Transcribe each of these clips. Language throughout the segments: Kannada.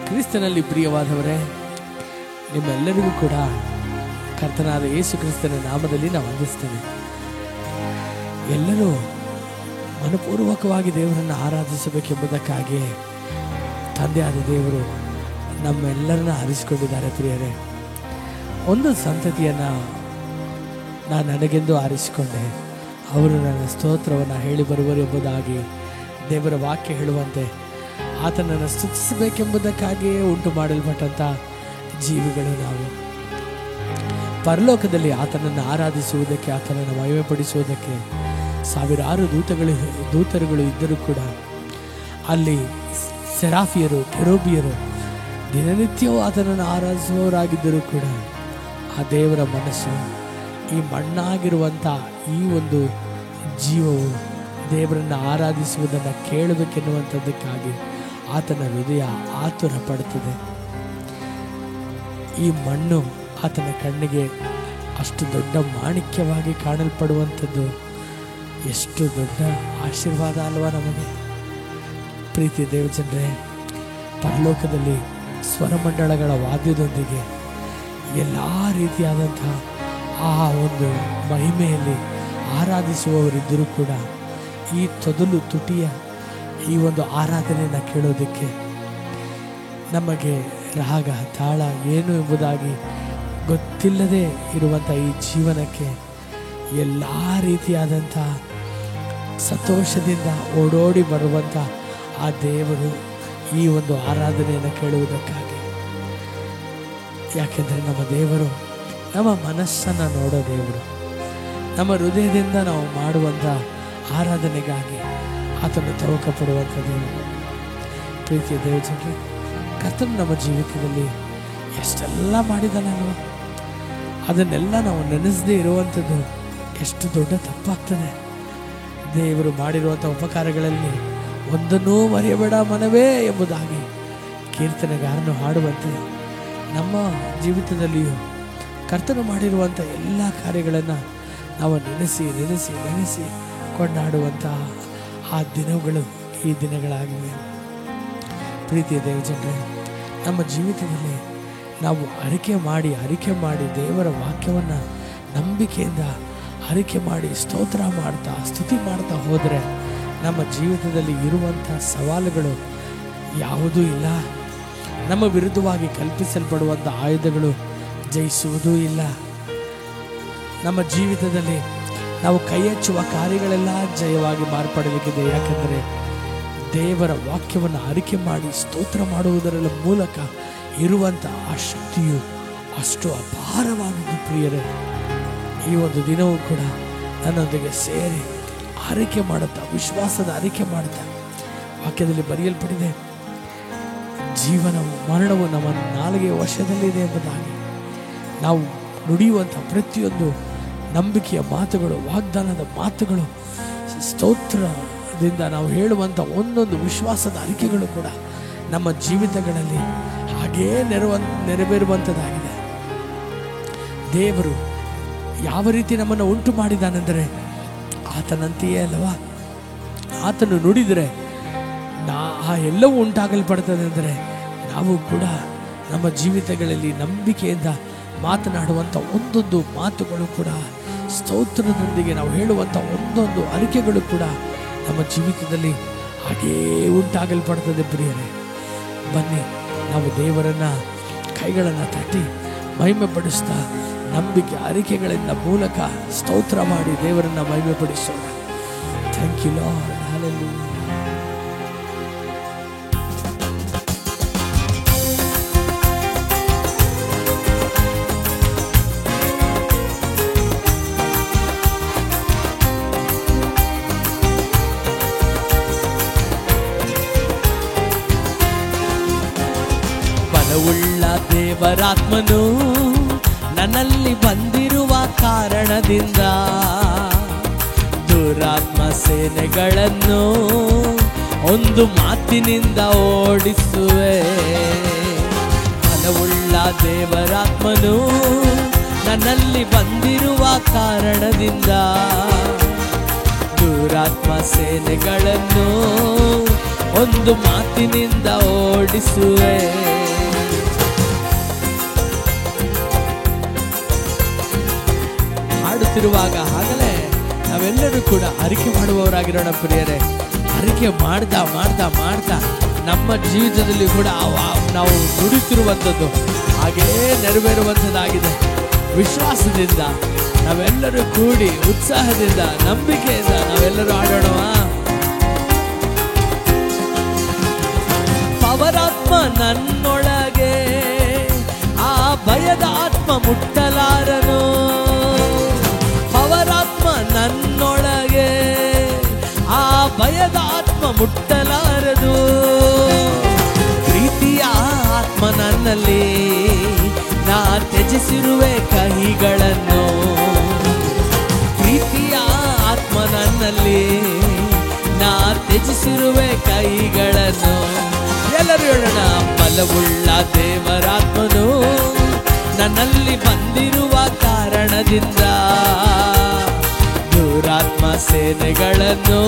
ಕ್ರಿಸ್ತನಲ್ಲಿ ಪ್ರಿಯವಾದವರೇ, ನಿಮ್ಮೆಲ್ಲರಿಗೂ ಕೂಡ ಕರ್ತನಾದ ಯೇಸು ಕ್ರಿಸ್ತನ ನಾಮದಲ್ಲಿ ನಾವು ವಂದಿಸ್ತೇವೆ. ಎಲ್ಲರೂ ಮನಪೂರ್ವಕವಾಗಿ ದೇವರನ್ನು ಆರಾಧಿಸಬೇಕೆಂಬುದಕ್ಕಾಗಿ ತಂದೆಯಾದ ದೇವರು ನಮ್ಮೆಲ್ಲರನ್ನ ಆರಿಸಿಕೊಂಡಿದ್ದಾರೆ. ಪ್ರಿಯರೇ, ಒಂದು ಸಂತತಿಯನ್ನು ನಾನು ನನಗೆಂದು ಆರಿಸಿಕೊಂಡೆ, ಅವರು ನನ್ನ ಸ್ತೋತ್ರವನ್ನು ಹೇಳಿ ಬರುವರು ಎಂಬುದಾಗಿ ದೇವರ ವಾಕ್ಯ ಹೇಳುವಂತೆ ಆತನನ್ನು ಸ್ತುತಿಸಬೇಕೆಂಬುದಕ್ಕಾಗಿಯೇ ಉಂಟು ಮಾಡಲ್ಪಟ್ಟಂಥ ಜೀವಿಗಳು ನಾವು. ಪರಲೋಕದಲ್ಲಿ ಆತನನ್ನು ಆರಾಧಿಸುವುದಕ್ಕೆ, ಆತನನ್ನು ಮಹಿಮೆಪಡಿಸುವುದಕ್ಕೆ ಸಾವಿರಾರು ದೂತರುಗಳು ಇದ್ದರೂ ಕೂಡ ಅಲ್ಲಿ ಸೆರಾಫಿಯರು, ಕೆರೂಬಿಯರು ದಿನನಿತ್ಯವೂ ಆತನನ್ನು ಆರಾಧಿಸುವವರಾಗಿದ್ದರೂ ಕೂಡ ಆ ದೇವರ ಮನಸ್ಸು ಈ ಮಣ್ಣಾಗಿರುವಂಥ ಈ ಒಂದು ಜೀವವು ದೇವರನ್ನು ಆರಾಧಿಸುವುದನ್ನು ಕೇಳಬೇಕೆನ್ನುವಂಥದ್ದಕ್ಕಾಗಿ ಆತನ ಹೃದಯ ಆತುರ ಪಡುತ್ತದೆ. ಈ ಮಣ್ಣು ಆತನ ಕಣ್ಣಿಗೆ ಅಷ್ಟು ದೊಡ್ಡ ಮಾಣಿಕ್ಯವಾಗಿ ಕಾಣಲ್ಪಡುವಂಥದ್ದು ಎಷ್ಟು ದೊಡ್ಡ ಆಶೀರ್ವಾದ ಅಲ್ವಾ ನಮಗೆ. ಪ್ರೀತಿ ದೇವಜನರೇ, ಪರಲೋಕದಲ್ಲಿ ಸ್ವರಮಂಡಳಗಳ ವಾದ್ಯದೊಂದಿಗೆ ಎಲ್ಲ ರೀತಿಯಾದಂಥ ಆ ಒಂದು ಮಹಿಮೆಯಲ್ಲಿ ಆರಾಧಿಸುವವರಿದ್ದರೂ ಕೂಡ ಈ ತೊದಲು ತುಟಿಯ ಈ ಒಂದು ಆರಾಧನೆಯನ್ನು ಕೇಳೋದಕ್ಕೆ ನಮಗೆ ರಾಗ ತಾಳ ಏನು ಎಂಬುದಾಗಿ ಗೊತ್ತಿಲ್ಲದೆ ಇರುವಂಥ ಈ ಜೀವನಕ್ಕೆ ಎಲ್ಲ ರೀತಿಯಾದಂಥ ಸಂತೋಷದಿಂದ ಓಡೋಡಿ ಬರುವಂಥ ಆ ದೇವರು ಈ ಒಂದು ಆರಾಧನೆಯನ್ನು ಕೇಳುವುದಕ್ಕಾಗಿ. ಯಾಕೆಂದರೆ ನಮ್ಮ ದೇವರು ನಮ್ಮ ಮನಸ್ಸನ್ನು ನೋಡೋ ದೇವರು. ನಮ್ಮ ಹೃದಯದಿಂದ ನಾವು ಮಾಡುವಂಥ ಆರಾಧನೆಗಾಗಿ ಆತನು ತವಕ ಪಡುವಂಥ ದೇವರು. ಪ್ರೀತಿಯ ದೇವಜನರೇ, ಕರ್ತನು ನಮ್ಮ ಜೀವಿತದಲ್ಲಿ ಎಷ್ಟೆಲ್ಲ ಮಾಡಿದಾನಲ್ವ, ಅದನ್ನೆಲ್ಲ ನಾವು ನೆನೆಸದೇ ಇರುವಂಥದ್ದು ಎಷ್ಟು ದೊಡ್ಡ ತಪ್ಪಾಗ್ತದೆ. ದೇವರು ಮಾಡಿರುವಂಥ ಉಪಕಾರಗಳಲ್ಲಿ ಒಂದನ್ನೂ ಮರೆಯಬೇಡ ಮನವೇ ಎಂಬುದಾಗಿ ಕೀರ್ತನೆಗಾರನು ಹಾಡುವಂತೆ ನಮ್ಮ ಜೀವಿತದಲ್ಲಿಯೂ ಕರ್ತನು ಮಾಡಿರುವಂಥ ಎಲ್ಲ ಕಾರ್ಯಗಳನ್ನು ನಾವು ನೆನೆಸಿ ನೆನೆಸಿ ನೆನೆಸಿ ಕೊಂಡಾಡುವಂತಹ ಆ ದಿನಗಳು ಈ ದಿನಗಳಾಗಿವೆ. ಪ್ರೀತಿಯ ದೇವಜನರೇ, ನಮ್ಮ ಜೀವಿತದಲ್ಲಿ ನಾವು ಅರಿಕೆ ಮಾಡಿ ದೇವರ ವಾಕ್ಯವನ್ನು ನಂಬಿಕೆಯಿಂದ ಅರಿಕೆ ಮಾಡಿ ಸ್ತೋತ್ರ ಮಾಡ್ತಾ ಸ್ತುತಿ ಮಾಡ್ತಾ ಹೋದರೆ ನಮ್ಮ ಜೀವಿತದಲ್ಲಿ ಇರುವಂಥ ಸವಾಲುಗಳು ಯಾವುದೂ ಇಲ್ಲ. ನಮ್ಮ ವಿರುದ್ಧವಾಗಿ ಕಲ್ಪಿಸಲ್ಪಡುವಂಥ ಆಯುಧಗಳು ಜಯಿಸುವುದೂ ಇಲ್ಲ. ನಮ್ಮ ಜೀವಿತದಲ್ಲಿ ನಾವು ಕೈ ಹಚ್ಚುವ ಕಾರ್ಯಗಳೆಲ್ಲ ಜಯವಾಗಿ ಮಾರ್ಪಡಲಿಕ್ಕಿದೆ. ಯಾಕೆಂದರೆ ದೇವರ ವಾಕ್ಯವನ್ನು ಅರಿಕೆ ಮಾಡಿ ಸ್ತೋತ್ರ ಮಾಡುವುದರ ಮೂಲಕ ಇರುವಂಥ ಆ ಶಕ್ತಿಯು ಅಷ್ಟು ಅಪಾರವಾದದ್ದು. ಪ್ರಿಯರೇ, ಈ ಒಂದು ದಿನವೂ ಕೂಡ ನನ್ನೊಂದಿಗೆ ಸೇರಿ ಆರೈಕೆ ಮಾಡುತ್ತಾ, ವಿಶ್ವಾಸದ ಆರೈಕೆ ಮಾಡುತ್ತಾ, ವಾಕ್ಯದಲ್ಲಿ ಬರೆಯಲ್ಪಟ್ಟಿದೆ, ಜೀವನವು ಮರಣವು ನಮ್ಮ ನಾಲಿಗೆಯ ವಶದಲ್ಲಿದೆ ಎಂಬುದಾಗಿ ನಾವು ನುಡಿಯುವಂಥ ಪ್ರತಿಯೊಂದು ನಂಬಿಕೆಯ ಮಾತುಗಳು, ವಾಗ್ದಾನದ ಮಾತುಗಳು, ಸ್ತೋತ್ರದಿಂದ ನಾವು ಹೇಳುವಂಥ ಒಂದೊಂದು ವಿಶ್ವಾಸದ ಅರಿಕೆಗಳು ಕೂಡ ನಮ್ಮ ಜೀವಿತಗಳಲ್ಲಿ ಹಾಗೇ ನೆರವೇರುವಂಥದ್ದಾಗಿದೆ. ದೇವರು ಯಾವ ರೀತಿ ನಮ್ಮನ್ನು ಉಂಟು ಮಾಡಿದಾನೆಂದರೆ ಆತನಂತೆಯೇ ಅಲ್ಲವಾ. ಆತನು ನುಡಿದರೆ ಆ ಎಲ್ಲವೂ ಉಂಟಾಗಲ್ಪಡ್ತದೆ ಅಂದರೆ ನಾವು ಕೂಡ ನಮ್ಮ ಜೀವಿತಗಳಲ್ಲಿ ನಂಬಿಕೆಯಿಂದ ಮಾತನಾಡುವಂಥ ಒಂದೊಂದು ಮಾತುಗಳು ಕೂಡ, ಸ್ತೋತ್ರದೊಂದಿಗೆ ನಾವು ಹೇಳುವಂಥ ಒಂದೊಂದು ಅರಿಕೆಗಳು ಕೂಡ ನಮ್ಮ ಜೀವಿತದಲ್ಲಿ ಹಾಗೇ ಉಂಟಾಗಲ್ಪಡ್ತದೆ. ಪ್ರಿಯರೇ, ಬನ್ನಿ ನಾವು ದೇವರನ್ನು ಕೈಗಳನ್ನು ತಟ್ಟಿ ಮಹಿಮೆ ಪಡಿಸ್ತಾ ನಂಬಿಕೆ ಅರಿಕೆಗಳಿಂದ ಮೂಲಕ ಸ್ತೋತ್ರ ಮಾಡಿ ದೇವರನ್ನು ಮಹಿಮೆ ಪಡಿಸೋಣ. Thank you lord. ಹಲ್ಲೆಲೂಯಾ. ಬಲವುಳ್ಳ ದೇವರಾತ್ಮನು ನನ್ನಲ್ಲಿ ಬಂದಿರುವ ಕಾರಣದಿಂದ ದುರಾತ್ಮ ಸೇನೆಗಳನ್ನು ಒಂದು ಮಾತಿನಿಂದ ಓಡಿಸುವೆ. ಬಲವುಳ್ಳ ದೇವರಾತ್ಮನು ನನ್ನಲ್ಲಿ ಬಂದಿರುವ ಕಾರಣದಿಂದ ದುರಾತ್ಮ ಸೇನೆಗಳನ್ನು ಒಂದು ಮಾತಿನಿಂದ ಓಡಿಸುವೆ. ಹಾಡುತ್ತಿರುವಾಗ ಆಗಲೇ ನಾವೆಲ್ಲರೂ ಕೂಡ ಅರಿಕೆ ಮಾಡುವವರಾಗಿರೋಣ ಪ್ರಿಯರೇ. ಅರಿಕೆ ಮಾಡ್ತಾ ಮಾಡ್ತಾ ಮಾಡ್ತಾ ನಮ್ಮ ಜೀವಿತದಲ್ಲಿ ಕೂಡ ನಾವು ನುಡಿತಿರುವಂಥದ್ದು ಹಾಗೇ ನೆರವೇರುವಂಥದ್ದಾಗಿದೆ. ವಿಶ್ವಾಸದಿಂದ ನಾವೆಲ್ಲರೂ ಕೂಡಿ ಉತ್ಸಾಹದಿಂದ ನಂಬಿಕೆಯಿಂದ ನಾವೆಲ್ಲರೂ ಆಡೋಣವಾ. ಪವರಾತ್ಮ ನನ್ನೊಳಗೆ, ಆ ಭಯದ ಆತ್ಮ ಮುಟ್ಟಲಾರನು. ಪವರಾತ್ಮ ನನ್ನೊಳಗೆ, ಆ ಭಯದ ಆತ್ಮ ಮುಟ್ಟಲಾರದು. ಪ್ರೀತಿಯ ಆತ್ಮ ನನ್ನಲ್ಲಿ, ನಾ ತ್ಯಜಿಸಿರುವೆ ಕಹಿಗಳನ್ನು. ಪ್ರೀತಿಯ ಆತ್ಮ ನನ್ನಲ್ಲಿ, ನಾ ತ್ಯಜಿಸಿರುವೆ ಕಹಿಗಳನ್ನು. ಎಲ್ಲರೂ ಹೇಳೋಣ. ಬಲವುಳ್ಳ ದೇವರಾತ್ಮನು ನನ್ನಲ್ಲಿ ಬಂದಿರುವ ಕಾರಣದಿಂದ ದುರಾತ್ಮ ಸೇನೆಗಳನ್ನು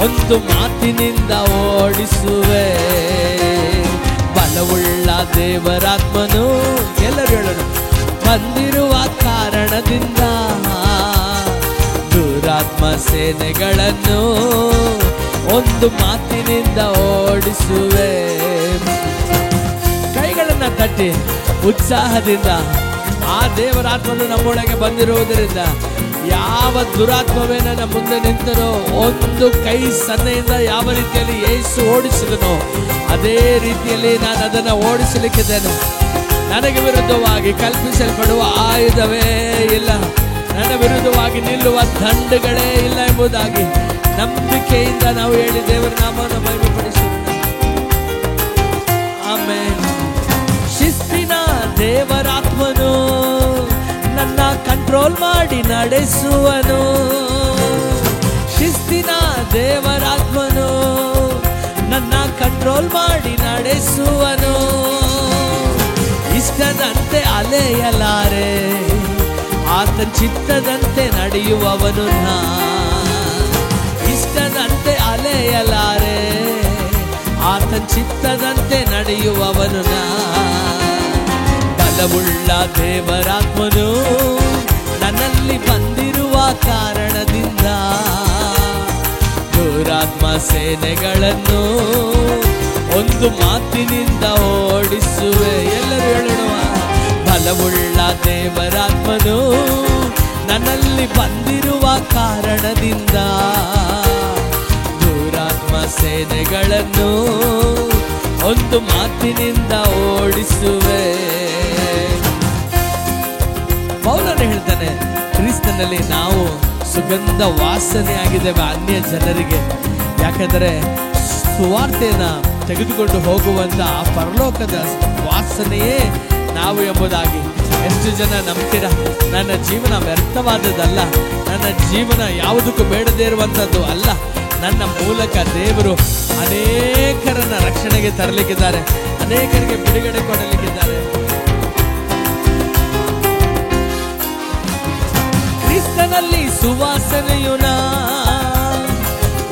ಒಂದು ಮಾತಿನಿಂದ ಓಡಿಸುವೆ. ಬಲವುಳ್ಳ ದೇವರಾತ್ಮನು ಎಲ್ಲರೂ ಹೇಳೋಣ. ಬಂದಿರುವ ಕಾರಣದಿಂದ ದುರಾತ್ಮ ಸೇನೆಗಳನ್ನು ಒಂದು ಮಾತಿನಿಂದ ಓಡಿಸುವೆ. ಕೈಗಳನ್ನ ತಟ್ಟಿ ಉತ್ಸಾಹದಿಂದ ಆ ದೇವರಾತ್ಮನು ನಮ್ಮೊಳಗೆ ಬಂದಿರುವುದರಿಂದ ಯಾವ ದುರಾತ್ಮವೇ ನನ್ನ ಮುಂದೆ ನಿಂತರೋ ಒಂದು ಕೈ ಸನ್ನೆಯಿಂದ ಯಾವ ರೀತಿಯಲ್ಲಿ ಯೇಸು ಓಡಿಸಿದನೋ ಅದೇ ರೀತಿಯಲ್ಲಿ ನಾನು ಅದನ್ನು ಓಡಿಸಲಿಕ್ಕಿದ್ದೇನೆ. ನನಗೆ ವಿರುದ್ಧವಾಗಿ ಕಲ್ಪಿಸಲ್ಪಡುವ ಆಯುಧವೇ ಇಲ್ಲ, ನನ್ನ ವಿರುದ್ಧವಾಗಿ ನಿಲ್ಲುವ ದಂಡಗಳೇ ಇಲ್ಲ ಎಂಬುದಾಗಿ ನಂಬಿಕೆಯಿಂದ ನಾವು ಹೇಳಿ ದೇವರ ನಾಮವನ್ನು ಮಹಿಮೆಪಡಿಸೋಣ. ಆಮೆನ್. ಶಿಸ್ತಿನ ದೇವರಾತ್ಮನು ನನ್ನ ಕಂಟ್ರೋಲ್ ಮಾಡಿ ನಡೆಸುವನು. ಶಿಸ್ತಿನ ದೇವರಾತ್ಮನು ನನ್ನ ಕಂಟ್ರೋಲ್ ಮಾಡಿ ನಡೆಸುವನು. ಇಷ್ಟದಂತೆ ಅಲೆಯಲಾರೆ, ಆತ ಚಿತ್ತದಂತೆ ನಡೆಯುವವನು ನಾ. ಇಷ್ಟದಂತೆ ಅಲೆಯಲಾರೆ, ಆತ ಚಿತ್ತದಂತೆ ನಡೆಯುವವನು ನಾ. ಬಲವುಳ್ಳ ದೇವರಾತ್ಮನು ನನ್ನಲ್ಲಿ ಬಂದಿರುವ ಕಾರಣದಿಂದ ದುರಾತ್ಮ ಸೇನೆಗಳನ್ನು ಒಂದು ಮಾತಿನಿಂದ ಓಡಿಸುವೆ. ಎಲ್ಲರೂ ಹೇಳೋಣ. ಬಲವುಳ್ಳ ದೇವರಾತ್ಮನು ನನ್ನಲ್ಲಿ ಬಂದಿರುವ ಕಾರಣದಿಂದ ದುರಾತ್ಮ ಸೇನೆಗಳನ್ನು ಒಂದು ಮಾತಿನಿಂದ ಓಡಿಸುವೆ. ಪೌಲನು ಹೇಳ್ತಾನೆ, ಕ್ರಿಸ್ತನಲ್ಲಿ ನಾವು ಸುಗಂಧ ವಾಸನೆ ಆಗಿದ್ದೇವೆ ಅನ್ಯ ಜನರಿಗೆ. ಯಾಕೆಂದರೆ ಸುವಾರ್ತೆಯನ್ನ ತೆಗೆದುಕೊಂಡು ಹೋಗುವಂತ ಆ ಪರಲೋಕದ ವಾಸನೆಯೇ ನಾವು ಎಂಬುದಾಗಿ. ಎಷ್ಟು ಜನ ನಂಬ್ತೀರಾ? ನನ್ನ ಜೀವನ ವ್ಯರ್ಥವಾದದ್ದಲ್ಲ, ನನ್ನ ಜೀವನ ಯಾವುದಕ್ಕೂ ಬೇಡದೇ ಇರುವಂಥದ್ದು ಅಲ್ಲ. ನನ್ನ ಮೂಲಕ ದೇವರು ಅನೇಕರನ್ನ ರಕ್ಷಣೆಗೆ ತರಲಿಕ್ಕಿದ್ದಾರೆ, ಅನೇಕರಿಗೆ ಬಿಡುಗಡೆ ಕೊಡಲಿಕ್ಕಿದ್ದಾರೆ. ಕ್ರಿಸ್ತನಲ್ಲಿ ಸುವಾಸನೆಯು ನಾ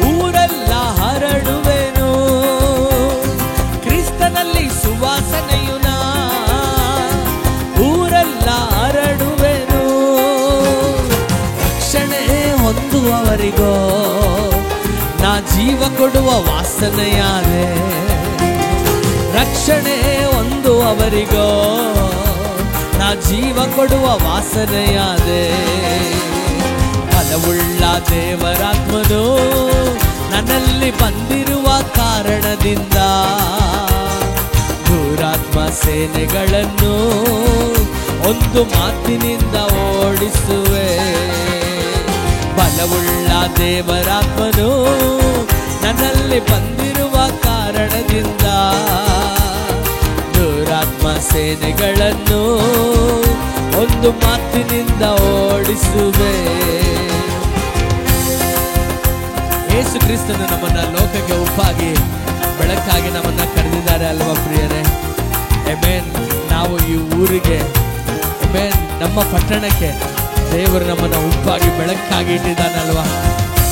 ಊರೆಲ್ಲ ಹರಡುವೆನು. ಕ್ರಿಸ್ತನಲ್ಲಿ ಸುವಾಸನೆಯು ನಾ ಊರೆಲ್ಲ ಹರಡುವೆನು. ರಕ್ಷಣೆ ಹೊಂದುವವರಿಗೋ ನಾ ಜೀವ ಕೊಡುವ ವಾಸನೆಯಾದೆ. ರಕ್ಷಣೆ ಹೊಂದುವವರಿಗೋ ನಾ ಜೀವ ಕೊಡುವ ವಾಸನೆಯಾದೆ. ಬಲವುಳ್ಳ ದೇವರಾತ್ಮನು ನನ್ನಲ್ಲಿ ಬಂದಿರುವ ಕಾರಣದಿಂದ ದುರಾತ್ಮ ಸೇನೆಗಳನ್ನು ಒಂದು ಮಾತಿನಿಂದ ಓಡಿಸುವೆ. ಬಲವುಳ್ಳ ದೇವರಾತ್ಮನು ನನ್ನಲ್ಲಿ ಬಂದಿರುವ ಕಾರಣದಿಂದ ದುರಾತ್ಮ ಸೇನೆಗಳನ್ನು ಒಂದು ಮಾತಿನಿಂದ ಓಡಿಸುವೆ. ಯೇಸು ಕ್ರಿಸ್ತನು ನಮ್ಮನ್ನ ಲೋಕಕ್ಕೆ ಉಪ್ಪಾಗಿ ಬೆಳಕಾಗಿ ನಮ್ಮನ್ನ ಕರೆದಿದ್ದಾರೆ ಅಲ್ವಾ ಪ್ರಿಯರೇ? ಆಮೆನ್. ನಾವು ಈ ಊರಿಗೆ, ಆಮೆನ್, ನಮ್ಮ ಪಟ್ಟಣಕ್ಕೆ ದೇವರು ನಮ್ಮನ್ನ ಉಪ್ಪಾಗಿ ಬೆಳಕಾಗಿ ಇಟ್ಟಿದ್ದಾನಲ್ವಾ?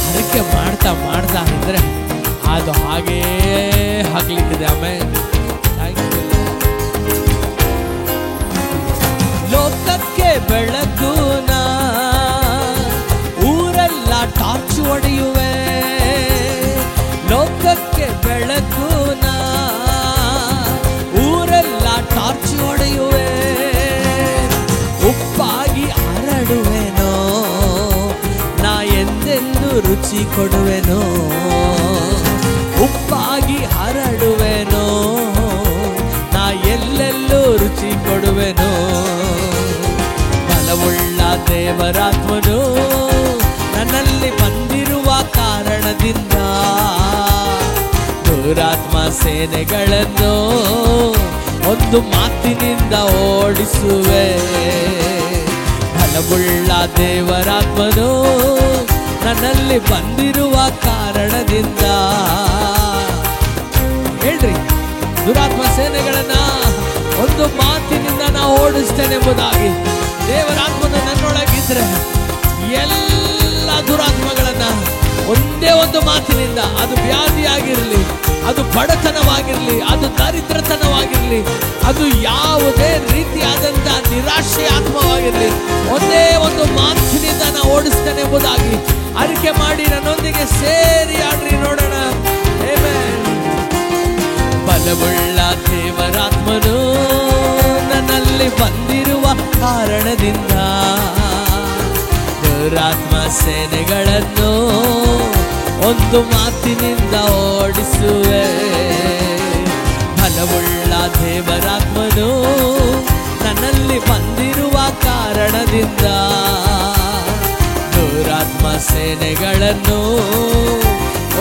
ಅರಿಕೆ ಮಾಡ್ತಾ ಮಾಡ್ತಾ ಇದ್ರೆ ಅದು ಹಾಗೇ ಆಗ್ಲಿಕ್ಕಿದೆ. ಆಮೇಲೆ ಲೋಕಕ್ಕೆ ಬೆಳಕು ನಾ, ಊರೆಲ್ಲ ಟಾರ್ಚ್ ಹೊಡೆಯುವೆ. ಲೋಕಕ್ಕೆ ಬೆಳಕು ನಾ, ಊರೆಲ್ಲ ಟಾರ್ಚ್ ಹೊಡೆಯುವೆ. ಉಪ್ಪಾಗಿ ಹರಡುವೆನೋ, ನಾ ಎಂದೆಂದು ರುಚಿ ಕೊಡುವೆನೋ. ಉಪ್ಪಾಗಿ ಹರಡುವೆನೋ, ನಾ ಎಲ್ಲೆಲ್ಲೂ ರುಚಿ ಕೊಡುವೆನೋ. ಬಲವುಳ್ಳ ದೇವರಾತ್ಮನು ನನ್ನಲ್ಲಿ ಬಂದಿರುವ ಕಾರಣದಿಂದ ದುರಾತ್ಮ ಸೇನೆಗಳನ್ನು ಒಂದು ಮಾತಿನಿಂದ ಓಡಿಸುವೆ. ಬಲವುಳ್ಳ ದೇವರಾತ್ಮನು ನನ್ನಲ್ಲಿ ಬಂದಿರುವ ಕಾರಣದಿಂದ, ಹೇಳ್ರಿ, ದುರಾತ್ಮ ಸೇನೆಗಳನ್ನ ಒಂದು ಮಾತಿನಿಂದ ನಾವು ಓಡಿಸ್ತೇನೆ ಎಂಬುದಾಗಿ. ದೇವರಾತ್ಮನು ನನ್ನೊಳಗಿದ್ರೆ ಎಲ್ಲ ದುರಾತ್ಮಗಳನ್ನ ಒಂದೇ ಒಂದು ಮಾತಿನಿಂದ, ಅದು ವ್ಯಾಧಿಯಾಗಿರಲಿ, ಅದು ಬಡತನವಾಗಿರಲಿ, ಅದು ದರಿದ್ರತನವಾಗಿರಲಿ, ಅದು ಯಾವುದೇ ರೀತಿಯಾದಂತ ನಿರಾಶೆ ಆತ್ಮವಾಗಿರಲಿ, ಒಂದೇ ಒಂದು ಮಾತಿನಿಂದ ನಾವು ಓಡಿಸ್ತೇನೆ ಎಂಬುದಾಗಿ ಅರಿಕೆ ಮಾಡಿ ನನ್ನೊಂದಿಗೆ ಸೇರಿ ಆಡ್ರಿ, ನೋಡೋಣ. ಬಲವುಳ್ಳ ದೇವರಾತ್ಮನು ನನ್ನಲ್ಲಿ ಬಂದಿರುವ ಕಾರಣದಿಂದ ದುರಾತ್ಮ ಸೇನೆಗಳನ್ನು ಒಂದು ಮಾತಿನಿಂದ ಓಡಿಸುವೆ. ಬಲವುಳ್ಳ ದೇವರಾತ್ಮನು ನನ್ನಲ್ಲಿ ಬಂದಿರುವ ಕಾರಣದಿಂದ ದುರಾತ್ಮ ಸೇನೆಗಳನ್ನು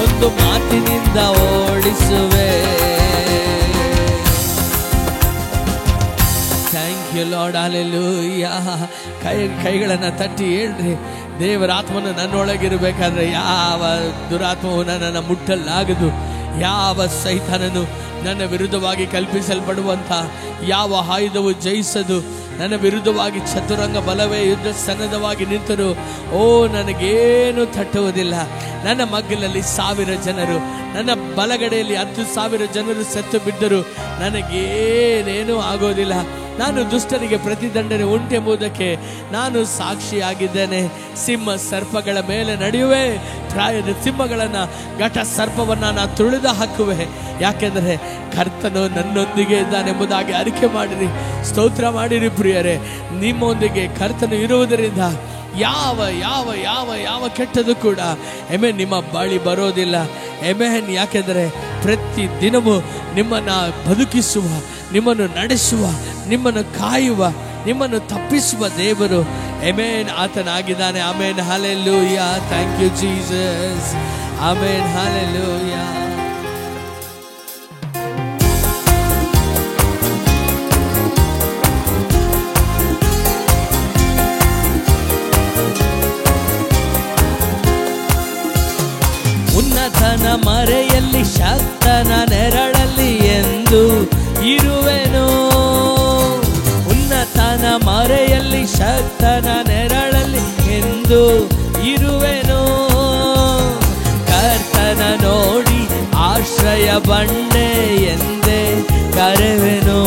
ಒಂದು ಮಾತಿನಿಂದ ಓಡಿಸುವೆ. Thank you lord, hallelujah. ಕೈಗಳನ್ನು ತಟ್ಟಿ ಹೇಳ್ರಿ, ದೇವರಾತ್ಮನು ನನ್ನೊಳಗಿರಬೇಕಾದ್ರೆ ಯಾವ ದುರಾತ್ಮವು ನನ್ನನ್ನು ಮುಟ್ಟಲಾಗದು. ಯಾವ ಸೈತಾನನು ನನ್ನ ವಿರುದ್ಧವಾಗಿ ಕಲ್ಪಿಸಲ್ಪಡುವಂಥ ಯಾವ ಆಯುಧವು ಜಯಿಸದು. ನನ್ನ ವಿರುದ್ಧವಾಗಿ ಚತುರಂಗ ಬಲವೇ ಯುದ್ಧ ಸನ್ನದ್ಧವಾಗಿ ನಿಂತರು, ನನಗೇನು ತಟ್ಟುವುದಿಲ್ಲ. ನನ್ನ ಮಗ್ಗಲಲ್ಲಿ 1000 ಜನರು, ನನ್ನ ಬಲಗಡೆಯಲ್ಲಿ 10,000 ಜನರು ಸತ್ತು ಬಿದ್ದರು, ನನಗೇನೇನೂ ಆಗೋದಿಲ್ಲ. ನಾನು ದುಷ್ಟರಿಗೆ ಪ್ರತಿದಂಡನೆ ಉಂಟೆಂಬುದಕ್ಕೆ ನಾನು ಸಾಕ್ಷಿಯಾಗಿದ್ದೇನೆ. ಸಿಂಹ ಸರ್ಪಗಳ ಮೇಲೆ ನಡೆಯುವೆ, ಪ್ರಾಯದ ಸಿಂಹಗಳನ್ನು, ಘಟ ಸರ್ಪವನ್ನು ನಾನು ತುಳಿದು ಹಾಕುವೆ. ಯಾಕೆಂದರೆ ಕರ್ತನು ನನ್ನೊಂದಿಗೆ ಇದ್ದಾನೆಂಬುದಾಗಿ ಅರಿಕೆ ಮಾಡಿರಿ, ಸ್ತೋತ್ರ ಮಾಡಿರಿ ಪ್ರಿಯರೇ. ನಿಮ್ಮೊಂದಿಗೆ ಕರ್ತನು ಇರುವುದರಿಂದ ಯಾವ ಯಾವ ಯಾವ ಯಾವ ಕೆಟ್ಟದ್ದು ಕೂಡ ನಿಮ್ಮ ಬಳಿ ಬರೋದಿಲ್ಲ. ಯಾಕೆಂದರೆ ಪ್ರತಿ ದಿನವೂ ನಿಮ್ಮನ್ನು ಬದುಕಿಸುವ, ನಿಮ್ಮನ್ನು ನಡೆಸುವ, ನಿಮ್ಮನ್ನು ಕಾಯುವ, ನಿಮ್ಮನ್ನು ತಪ್ಪಿಸುವ ದೇವರು ಆತನಾಗಿದ್ದಾನೆ. Amen, hallelujah. Thank you Jesus. Amen, hallelujah. ಉನ್ನತನ ಮರೆಯಲ್ಲಿ ಶಕ್ತನ ನೆರಳಲ್ಲಿ ಎಂದು ಇರುವೆನು. ಉನ್ನತನ ಮರೆಯಲ್ಲಿ ಶಕ್ತನ ನೆರಳಲ್ಲಿ ಎಂದು ಇರುವೆನು. ಕರ್ತನ ನೋಡಿ ಆಶ್ರಯ ಬಂಡೆ ಎಂದೇ ಕರೆವೆನು.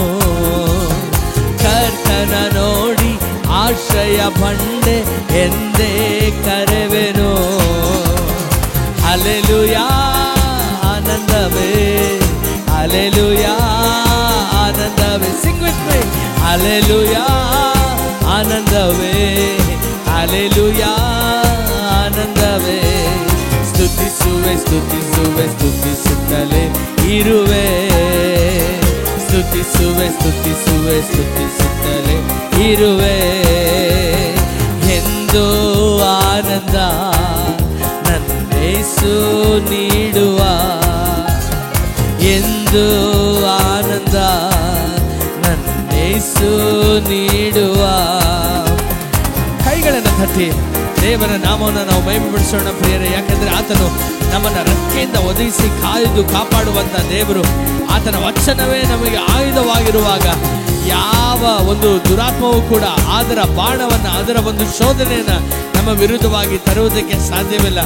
ಕರ್ತನ ನೋಡಿ ಆಶ್ರಯ ಬಂಡೆ ಎಂದೇ ಕರೆವೆನು. ಹಲ್ಲೆಲೂಯಾ, ಆನಂದವೇ, ಹಲ್ಲೆಲೂಯಾ, ಆನಂದವೇ. Sing with me. ಹಲ್ಲೆಲೂಯಾ, ಆನಂದವೇ, ಹಲ್ಲೆಲೂಯಾ, ಆನಂದವೇ. ಸ್ತುತಿಸುವೆ, ಸ್ತುತಿಸುವೆ, ಸ್ತುತಿಸುತ್ತಲೇ ಇರುವೆ. ಸ್ತುತಿಸುವೆ, ಸ್ತುತಿಸುವೆ, ಸ್ತುತಿಸುತ್ತಲೇ ಇರುವೆ. ಎಂದು ಆನಂದ ಯೇಸು ನೀಡುವ, ಎಂದು ಆನಂದ ನನ್ನೇಸು ನೀಡುವ. ಕೈಗಳನ್ನು ತಟ್ಟಿ ದೇವರ ನಾಮವನ್ನು ನಾವು ಮಹಿಮೆಪಡಿಸೋಣ ಪ್ರಿಯರೇ. ಯಾಕಂದ್ರೆ ಆತನು ನಮ್ಮನ್ನು ರೆಕ್ಕೆಯಿಂದ ಒದಗಿಸಿ ಕಾಯ್ದು ಕಾಪಾಡುವಂತ ದೇವರು. ಆತನ ವಚನವೇ ನಮಗೆ ಆಯುಧವಾಗಿರುವಾಗ ಯಾವ ಒಂದು ದುರಾತ್ಮವೂ ಕೂಡ ಅದರ ಬಾಣವನ್ನು, ಅದರ ಒಂದು ಶೋಧನೆಯನ್ನು ನಮ್ಮ ವಿರುದ್ಧವಾಗಿ ತರುವುದಕ್ಕೆ ಸಾಧ್ಯವಿಲ್ಲ.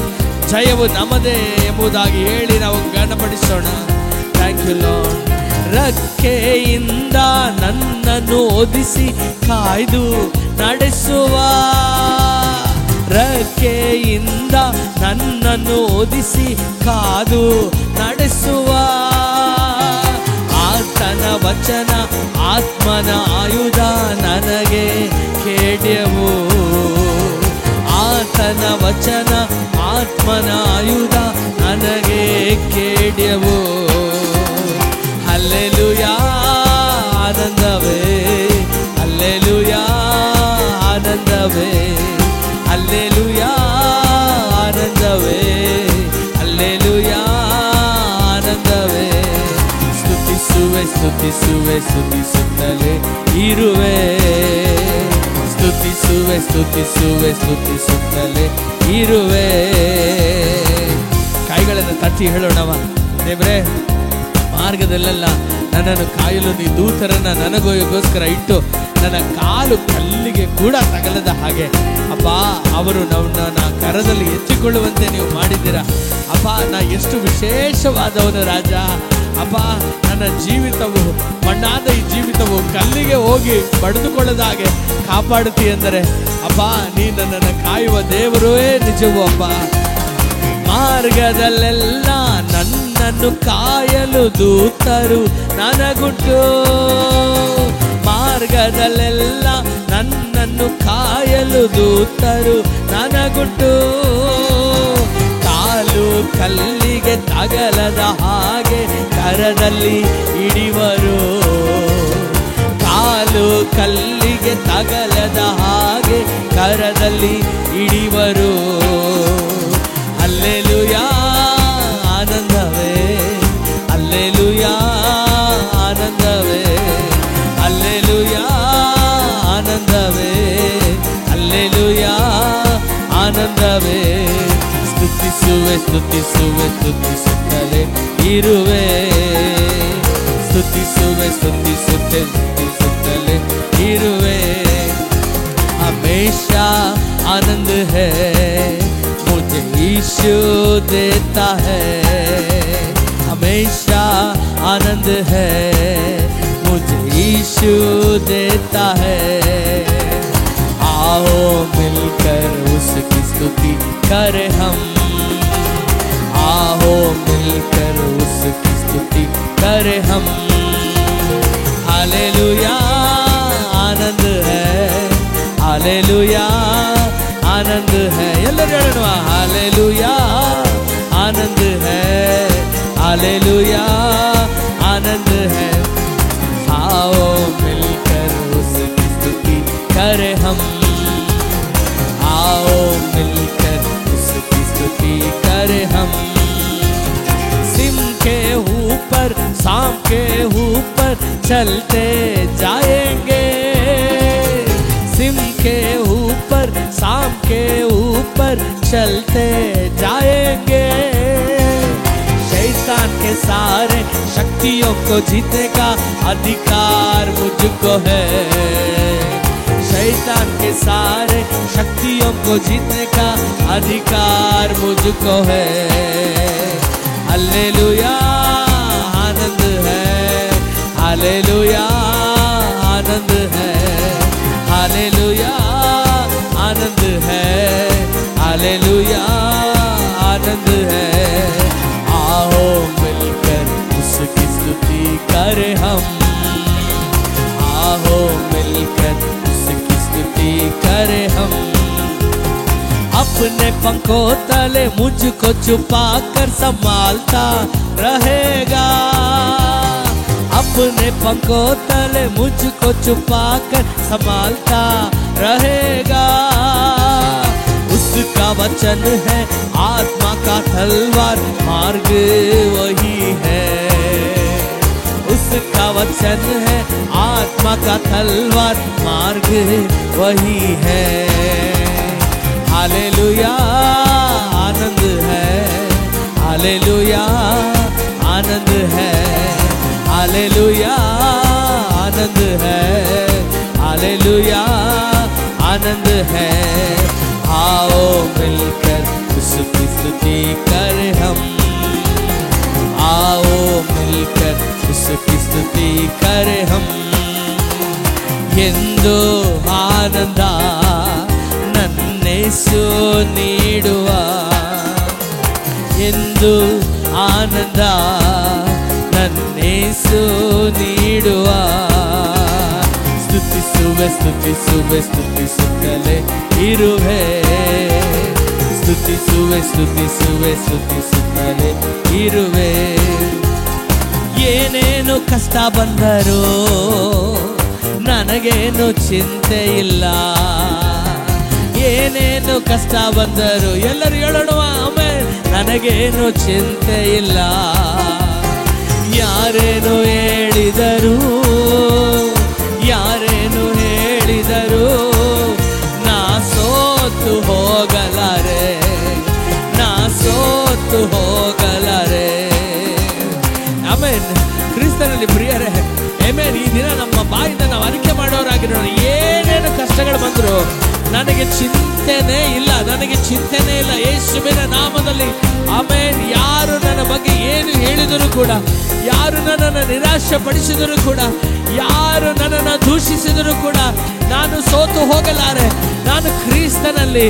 ಜಯವು ನಮ್ಮದೇ ಎಂಬುದಾಗಿ ಹೇಳಿ ನಾವು ಘನಪಡಿಸೋಣ. Thank you lord. ರೆಕ್ಕೆಯಿಂದ ನನ್ನನ್ನು ಒದಿಸಿ ಕಾಯ್ದು ನಡೆಸುವ, ರೆಕ್ಕೆಯಿಂದ ನನ್ನನ್ನು ಒದಿಸಿ ಕಾದು ನಡೆಸುವ, ಆತನ ವಚನ ಆತ್ಮನ ಆಯುಧ ನನಗೆ ಖೇಡ್ಯವು, ಆತನ ವಚನ ಆತ್ಮನ ಆಯುಧ ನನಗೆ ಖೇಡ್ಯವು. ಹಲ್ಲೆಲೂಯಾ ಆನಂದವೇ, ಹಲ್ಲೆಲೂಯಾ ಆನಂದವೇ, ಹಲ್ಲೆಲೂಯಾ ಆನಂದವೇ, ಹಲ್ಲೆಲೂಯಾ ಆನಂದವೇ. ಸ್ತುತಿಸುವೆ ಸ್ತುತಿಸುವೆ ಸ್ತುತಿಸುತ್ತಲೇ ಇರುವೆ, ಸ್ತುತಿಸುವೆ ಸ್ತುತಿಸುವೆ ಸ್ತುತಿಸುತ್ತಲೇ ಇರುವೆ. ಕೈಗಳನ್ನು ತಟ್ಟಿ ಹೇಳೋಣವ, ದೇವರೇ ಮಾರ್ಗದಲ್ಲೆಲ್ಲ ನನ್ನನ್ನು ಕಾಯಲು ನೀ ದೂತರನ್ನ ನನಗೋಸ್ಕರ ಇಟ್ಟು ನನ್ನ ಕಾಲು ಕಲ್ಲಿಗೆ ಕೂಡ ತಗಲದ ಹಾಗೆ ಅಪ್ಪ ಅವರು ನನ್ನನ್ನು ಕರದಲ್ಲಿ ಎತ್ತಿಕೊಳ್ಳುವಂತೆ ನೀವು ಮಾಡಿದ್ದೀರಾ. ಅಪ್ಪ ನಾ ಎಷ್ಟು ವಿಶೇಷವಾದವನು ರಾಜ. ಅಪ್ಪ ನನ್ನ ಜೀವಿತವು, ಮಣ್ಣಾದ ಈ ಜೀವಿತವು ಕಲ್ಲಿಗೆ ಹೋಗಿ ಬಡಿದುಕೊಳ್ಳದ ಹಾಗೆ ಕಾಪಾಡುತ್ತೀ ಎಂದರೆ ಅಪ್ಪ ನೀ ನನ್ನನ್ನು ಕಾಯುವ ದೇವರೇ ನಿಜವೂ. ಅಪ್ಪ ಮಾರ್ಗದಲ್ಲೆಲ್ಲ ನನ್ನನ್ನು ಕಾಯಲು ದೂತರು ನನಗುಂಟು, ಮಾರ್ಗದಲ್ಲೆಲ್ಲ ನನ್ನನ್ನು ಕಾಯಲು ದೂತರು ನನಗುಂಟು, ಕಾಲು ಕಲ್ಲಿಗೆ ತಗಲದ ಹಾಗೆ ಕರದಲ್ಲಿ ಹಿಡಿವರು, ಕಾಲು ಕಲ್ಲಿಗೆ ತಗಲದ ಹಾಗೆ ಕರದಲ್ಲಿ ಹಿಡಿವರು. ಹಲ್ಲೆಲೂಯಾ ಆನಂದವೇ, ಹಲ್ಲೆಲೂಯಾ ಆನಂದವೇ, ಹಲ್ಲೆಲೂಯಾ ಆನಂದವೇ, ಹಲ್ಲೆಲೂಯಾ ಆನಂದವೇ. ಸ್ತುತಿಸುವೆ ಸ್ತುತಿಸುವೆ ಸ್ತುತಿಸುತ್ತಲೇ ಇರುವೆ, ಸ್ತುತಿಸುವೆ ಸ್ತುತಿಸುತ್ತೆ ಸ್ತುತಿಸುತ್ತಲೇ ಇರುವೆ. हमेशा आनंद है मुझे यीशु देता है, हमेशा आनंद है मुझे यीशु देता है. आओ मिलकर उसकी स्तुति करें हम, आओ मिलकर उसकी स्तुति करें हम. हालेलुया आनंद है, हालेलुया आनंद है. ಎಲ್ಲರೂ ಹೇಳೋಣ, हालेलुया आनंद है, हालेलुया आनंद है. आओ मिलकर उसकी स्तुति करें हम, आओ मिलकर उसकी स्तुति करें हम. सिम के ऊपर शाम के ऊपर चलते जाएंगे, सिम के ऊपर शाम के ऊपर चलते जाएंगे. शैतान के सारे शक्तियों को जीतने का अधिकार मुझको है, शैतान के सारे शक्तियों को जीतने का अधिकार मुझको है. हालेलुया आनंद है, हालेलुया आनंद है, हालेलुया आनंद है, हालेलुया आनंद है. आओ मिलकर उसकी स्तुति करें हम, आओ मिलकर उसकी स्तुति करें हम. अपने पंखों तले मुझको छुपा कर संभालता रहेगा, अपने पंखों तले मुझको छुपा कर संभालता रहेगा. उसका वचन है आत्मा का तलवार, मार्ग वही है, उसका वचन है आत्मा का तलवार, मार्ग वही है. हालेलुया आनंद है, हालेलुया आनंद है, हालेलुया आनंद है, हालेलुया आनंद है. आओ मिलकर उस स्तुति स्तुति करे हम, आओ मिलकर उसकी स्तुति करे हम। ಎಂದು ಆನಂದ ನನ್ನೇಸು ನೀಡುವ, ಎಂದು ಆನಂದ ನನ್ನೇಸು ನೀಡುವ, ಸ್ತುತಿಸುವೆ ಸ್ತುತಿಸುವೆ ಸ್ತುತಿಸುತ್ತಲೇ ಇರುವೆ, ಸ್ತುತಿಸುವೆ ಸ್ತುತಿಸುವೆ ಸ್ತುತಿಸುತ್ತಲೇ ಇರುವೆ. ಏನೇನು ಕಷ್ಟ ಬಂದರೂ ನನಗೇನು ಚಿಂತೆ ಇಲ್ಲ, ಏನೇನು ಕಷ್ಟ ಬಂದರು ಎಲ್ಲರೂ ಹೇಳೋಣ ಆಮೇಲೆ. ನನಗೇನು ಚಿಂತೆ ಇಲ್ಲ, ಯಾರೇನು ಹೇಳಿದರು ಯಾರೇನು ಹೇಳಿದರು ನಾ ಸೋತು ಹೋಗಲಾರೆ, ನಾ ಸೋತು ಹೋಗಲಾರೆ. ಆಮೇನ್. ಕ್ರಿಸ್ತನಲ್ಲಿ ಪ್ರಿಯರೇ, ಆಮೇನ್. ಈ ದಿನ ನಮ್ಮ ಬಾಯಿಂದ ನಾವು ಅರಿಕೆ ಮಾಡೋರಾಗಿರೋಣ. ಏನೇನು ಕಷ್ಟಗಳು ಬಂದ್ರು ನನಗೆ ಚಿಂತೆನೇ ಇಲ್ಲ, ನನಗೆ ಚಿಂತೆನೇ ಇಲ್ಲ. ಯೇಸುವಿನ ನಾಮದಲ್ಲಿ ಆಮೇನ್. ಯಾರು ನನ್ನ ಬಗ್ಗೆ ಏನು ಹೇಳಿದರೂ ಕೂಡ, ಯಾರು ನನ್ನನ್ನು ನಿರಾಶೆ ಪಡಿಸಿದರೂ ಕೂಡ, ಯಾರು ನನ್ನನ್ನು ದೂಷಿಸಿದರೂ ಕೂಡ ನಾನು ಸೋತು ಹೋಗಲಾರೆ. ನಾನು ಕ್ರಿಸ್ತನಲ್ಲಿ